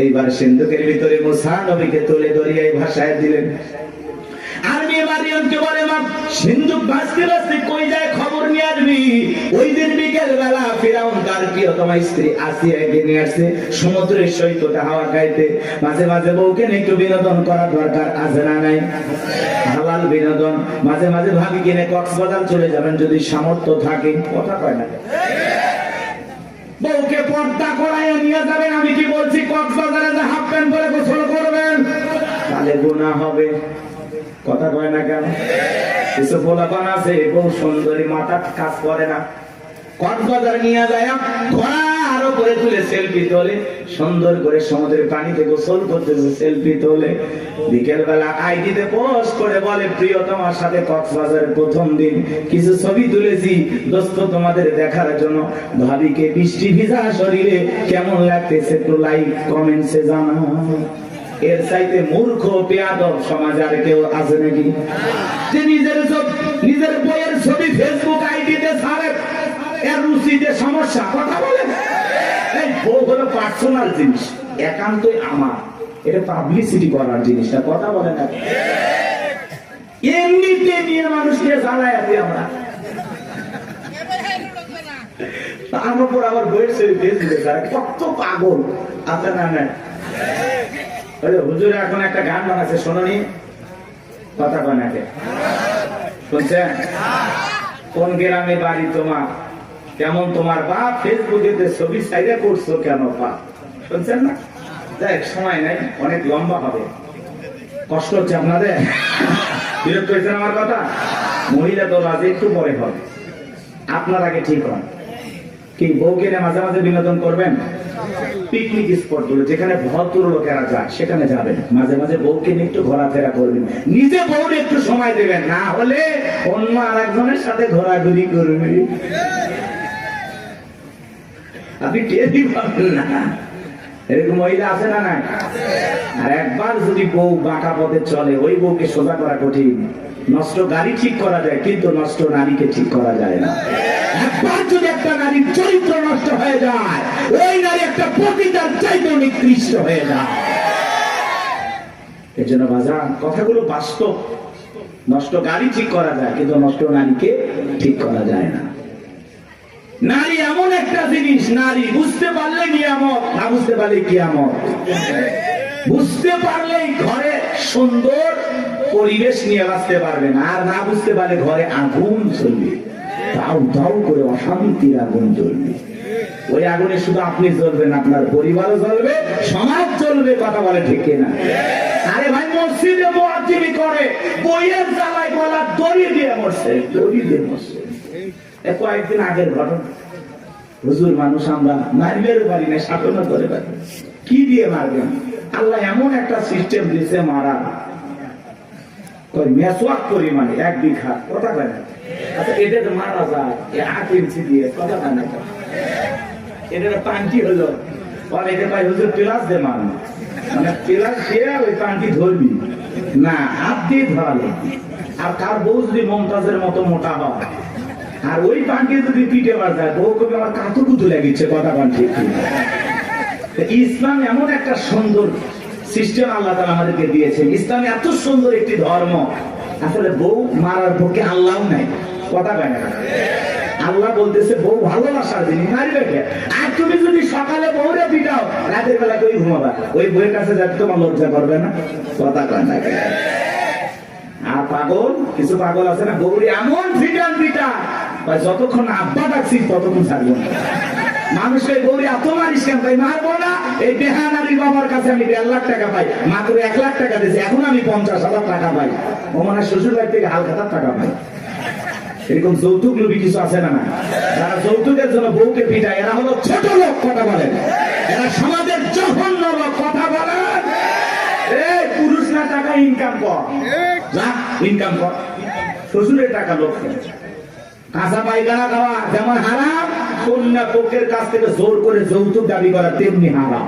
এইবার সিন্ধুকের ভিতরে মুসা নবীকে তুলে দরিয়ায় ভাসায় দিলেন। আর মেয়ে মারিয়ামকে বলে, মা সিন্ধুক ভাসতে ভাসতে কই যায় খবর নিয়ে আসবি। ওই দিন বিকেল বেলা ফিরাউন তার প্রিয়তমা স্ত্রী আসিয়াকে নিয়ে আসছে সমুদ্রের সৈকতে হাওয়া খাইতে। মাঝে মাঝে বউকে একটু বিনোদন করা দরকার, আছে না নাই? হালাল বিনোদন। মাঝে মাঝে ভাবি কিনে কক্সবাজার চলে যাবেন যদি সামর্থ্য থাকে, কথা কয় না? বউকে পর্দা করায় নিয়ে যাবেন। আমি কি বলছি, কক্সবাজারে যে হাফ প্যান্ট পরে গোসল করবেন, তাহলে গুনাহ হবে, কথা কয় না কেন? কিছু পোলাপান আছে বহু সুন্দরী, মাথা কাজ করে না, কক্সবাজার নিয়ে যায় ঘোড়ার উপরে তুলে সেলফি তোলে, সুন্দর করে সমুদ্রের পানিতে গোসল করতেছে, সেলফি তোলে। বিকেল বেলা আইডিতে পোস্ট করে বলে, প্রিয়তমার সাথে কক্সবাজারের প্রথম দিন কিছু ছবি তুলেছি দোস্ত তোমাদের দেখার জন্য, ভাবিকে বৃষ্টি ভিজা শরীরে কেমন লাগতেছে একটু লাইক কমেন্টসে জানাও। এর চাইতে মূর্খ বেয়াদব সমাজ আর কেউ আছে নাকি? যে নিজের বইয়ের ছবি ফেসবুক আইডিতে ছাড়ে, এর রুচিতে সমস্যা, কথা বলে। এই বউ হলো পার্সোনাল জিনিস, একান্তই আমার, এটা পাবলিসিটি করার জিনিস না, কথা বলে না। এমনিতে নিয়ে মানুষকে জ্বালায় আছি আমরা, তার উপর আবার বইয়ের ছবি ফেসবুকে ছাড়ে, কত পাগল আছে না? না হুজুর এখন একটা গান বানাচ্ছে, শোনি, কথা বানাতে শুনছেন? কোন গ্রামে বাড়ি তোমার, কেমন তোমার বাপ, ফেসবুকে ছবি সাইডে করছো কেন বাপ, শুনছেন না? দেখ সময় নাই, অনেক লম্বা হবে, কষ্ট হচ্ছে আপনাদের, বিরক্ত হয়েছেন আমার কথা? মহিলা দল আজ একটু পরে হবে, আপনার আগে ঠিক হন। কি বউকে মাঝে মাঝে বিনোদন করবেন? পিকনিক স্পট গুলো যেখানে ভদ্র লোকেরা যায় সেখানে যাবেন, মাঝে মাঝে বউকে নিয়ে একটু ঘোরাফেরা করবেন, নিজে বউকে একটু সময় দেবেন, না হলে অন্য আরেকজনের সাথে ঘোরাঘুরি করবে, আপনি টেরই পাবেন না। এরকম মহিলা আছে না? নাই? আর একবার যদি বউ বাঁকা পথে চলে, ওই বউকে সোজা করা কঠিন। নষ্ট গাড়ি ঠিক করা যায়, কিন্তু নষ্ট নারীকে ঠিক করা যায় না। একবার যদি একটা নারীর চরিত্র নষ্ট হয়ে যায়, ওই নারী একটা পতিতার চাইতেও নিকৃষ্ট হয়ে যায়। এর জন্য বাজান, কথাগুলো বাস্তব। নষ্ট গাড়ি ঠিক করা যায়, কিন্তু নষ্ট নারীকে ঠিক করা যায় না। নারী এমন একটা জিনিস, নারী বুঝতে পারলে নিয়ামত, না বুঝতে পারলে কিয়ামত। বুঝতে পারলেই ঘরে সুন্দর পরিবেশ নিয়ে বাঁচতে পারবেন, আর না বুঝতে পারলে ঘরে আগুন চলবে, দাউ দাউ করে অশান্তির আগুন জ্বলবে। ওই আগুনে শুধু আপনি জ্বলবেন, আপনার পরিবারও জ্বলবে, সমাজ জ্বলবে, কথা বলে ঠিক কিনা? আরে ভাই, মসজিদে মুয়াজ্জিনি করে বইয়ের জ্বালায় গলা দড়ি দিয়ে মরছে, দড়ি দিয়ে মরছে। কয়েকদিন আগের ঘটনা, হুজুর মানুষ আমরা মারবেও পারি না, শাসনও করে পারি, কি দিয়ে মারবেন? আল্লাহ এমন একটা সিস্টেম দিয়েছে মারা, মেসওয়াক পরিমাণে 1 বিঘা, কথা কয় না? আচ্ছা, এটা তো মারা যায় 8 ইঞ্চি দিয়ে, কথা কয় না? এটা পান্টি হলো, অনেকে পাই হুজুর প্লাস দিয়ে মার, মানে প্লাস দিয়ে ওই পান্টি ধরবি না, হাত দিয়ে ধরালো। আর তার বউ যদি মমতাজের মতো মোটা হয়, আর ওই পানকে যদি পিঠে বাজায় বউ কবি আমার কাতুকুতু লেগেছে কথা পান ঠিক। ইসলাম এমন একটা সুন্দর সিস্টেম আল্লাহ তাআলা আমাদেরকে দিয়েছেন। ইসলাম এত সুন্দর একটি ধর্ম, আসলে বউ মারার পক্ষে আল্লাহ নাই, কথা কয় না। আল্লাহ বলতেছে বউ ভালোবাসার জিনিস, মারবে কে? আর তুমি যদি সকালে বউরে পিটাও, রাতের বেলা তুই ঘুমাবা, ওই বউয়ের কাছে যাতে তোমার লজ্জা করবে না, কথা কয় না। আর পাগল, কিছু পাগল আছে না, বউরে এমন পিটান পিটা যতক্ষণ আব্বা ডাকছিস ততক্ষণ ছাড়বো না। মানুষের গৌরী এত মারিস কেন? তাই মারবো না। এই বেহানারি বাবার কাছে আমি 1.5 লাখ টাকা পাই, মাত্র 1 লাখ টাকা দিয়েছে, এখন আমি 50,000 টাকা পাই। ও মানে শ্বশুর বাড়ি থেকে হালখাতার টাকা পাই। এরকম যৌতুক লোভী কিছু আছে না? না, যারা যৌতুকের জন্য বউকে পিটায় এরা হলো ছোট লোক, কথা বলেন। এরা সমাজের জঘন্য লোক, কথা বলেন। এই পুরুষ না টাকা ইনকাম কর, যা ইনকাম কর। শ্বশুরের টাকা লোক কাঁচা পায়খানা খাওয়া যেমন হারাম, কন্যা পক্ষের কাছ থেকে জোর করে যৌতুক দাবি করা তেমনি হারাম।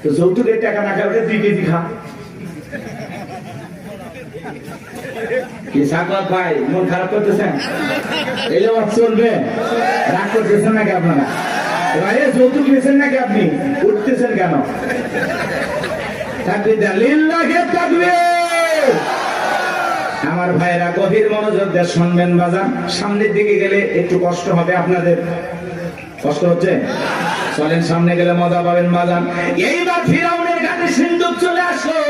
তো যৌতুকের টাকা না খাওয়া 2 কেজি খা। কি সাকলাত ভাই মন খারাপ করতেছেন? এই যে চলবে, রাগ করতেছেন নাকি আপনারা? এবারে যৌতুক নিয়েছেন নাকি আপনি? উঠতেছেন কেন? তাকবীর লিল্লাহি তাকবীর। আমার ভাইরা গভীর মনোযোগ দিয়ে শুনবেন বাজান। সামনের দিকে গেলে একটু কষ্ট হবে আপনাদের, কষ্ট হচ্ছে? চলেন সামনে গেলে মজা পাবেন বাজান। এইবার ফিরাউনের কাছে সিন্ধুক চলে আসলো,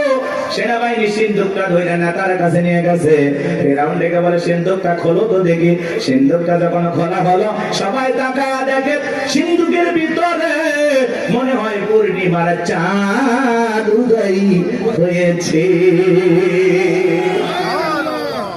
সেনাবাহিনী সিন্ধুকটা ধরে নেতার কাছে নিয়ে গেছে। ফিরাউন ডেকে বলে সিন্ধুকটা খোলো তো দেখি। সিন্ধুকটা যখন খোলা হলো, সবাই তাকায়া দেখে সিন্ধুকের ভিতরে মনে হয় পূর্ণিমার চাঁদ উদয় হয়েছে।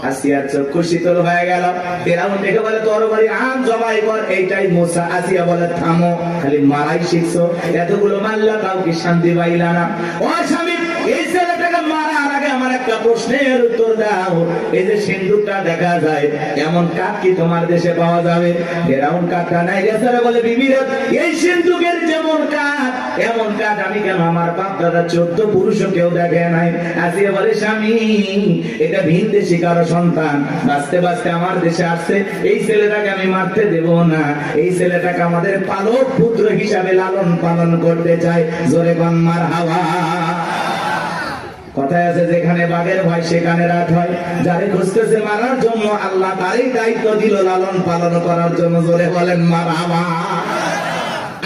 আসিয়ার চক্ষু শীতল হয়ে গেল। ফিরাউন দেখে বলে তরবারি আন জবাই কর। এইটাই মুসা। আসিয়া বলে থামো, খালি মারাই শিখছো, এতগুলো মারলা তাও কি শান্তি পাইলা না? ও স্বামী, এই ছেলেটাকে মারার আগে আমার একটা প্রশ্নের উত্তর দাও। এই যে সিন্ধুকটা দেখা যায়, এমন কাঠ কি তোমার দেশে পাওয়া যাবে? ফিরাউন কাঠটা নাই গেছে, বলে বিবিরে এই সিন্ধুকের যেমন কাঠ এমন কাঠ আমি কেন আমার বাপ দাদা 14 পুরুষও কেউ দেখে নাই। আসিয়া বলে স্বামী, এটা ভিন দেশি কারো সন্তান, বাঁচতে বাঁচতে আমার দেশে আসছে, এই ছেলেটাকে আমি মারতে দেব না। এই ছেলেটাকে আমাদের পালক পুত্র হিসাবে লালন পালন করতে চাই। জোরে কোন মারহাবা। কথায় আছে যেখানে বাঘের ভয় সেখানে রাত হয়। যারে খুঁজতেছে মারার জন্য আল্লাহ তারই দায়িত্ব দিল লালন পালন করার জন্য। জোরে বলেন মারহাবা।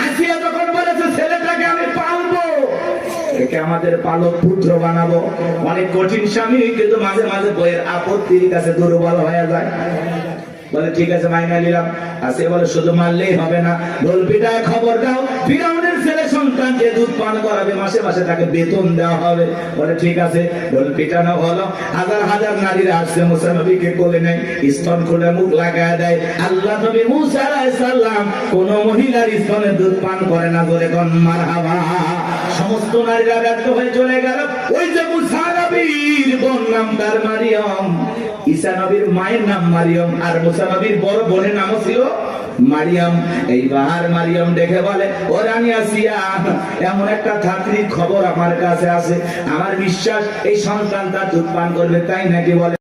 আসিয়া যখন বলেছে ছেলেটাকে আমি পালবো, একে আমাদের পালক পুত্র বানাবো, অনেক কঠিন স্বামী, কিন্তু মাঝে মাঝে বইয়ের আপত্তির কাছে দুর্বল হয়ে যায়। বলে ঠিক আছে মাইনা নিলাম। আসিয়া বলে শুধু মারলেই হবে না, ঢোল পিটায় খবর দাও ফিরাউনের ছেলে সন্তান যে দুধ পান করাবে মাসে মাসে তাকে বেতন দেওয়া হবে। বলে ঠিক আছে। ঢোল পিটানো হলো, হাজার হাজার নারীরা আসছে, মুসা নবীকে কোলে নেয়, স্তন খুলে মুখ লাগায় দেয়। আল্লাহ নবী মুসা আলাইহিস সালাম কোন মহিলার স্তনে দুধ পান করে না। জোরে কোন মারহাবা। সমস্ত নারীরা ব্যর্থ হয়ে চলে গেল। ওই যে মুসা নবীর বোন নাম তার মারিয়ম, ঈসা নবীর মায়ের নাম মারিয়ম, আর মুসা নবীর বড় বোনের নাম ছিল মারিয়াম। এইবার মারিয়াম দেখে বলে ও রানী আসিয়া, এমন একটা ধাত্রীর খবর আমার কাছে আছে, আমার বিশ্বাস এই সন্তানটা দুধ পান করবে, তাই নাকি? বলে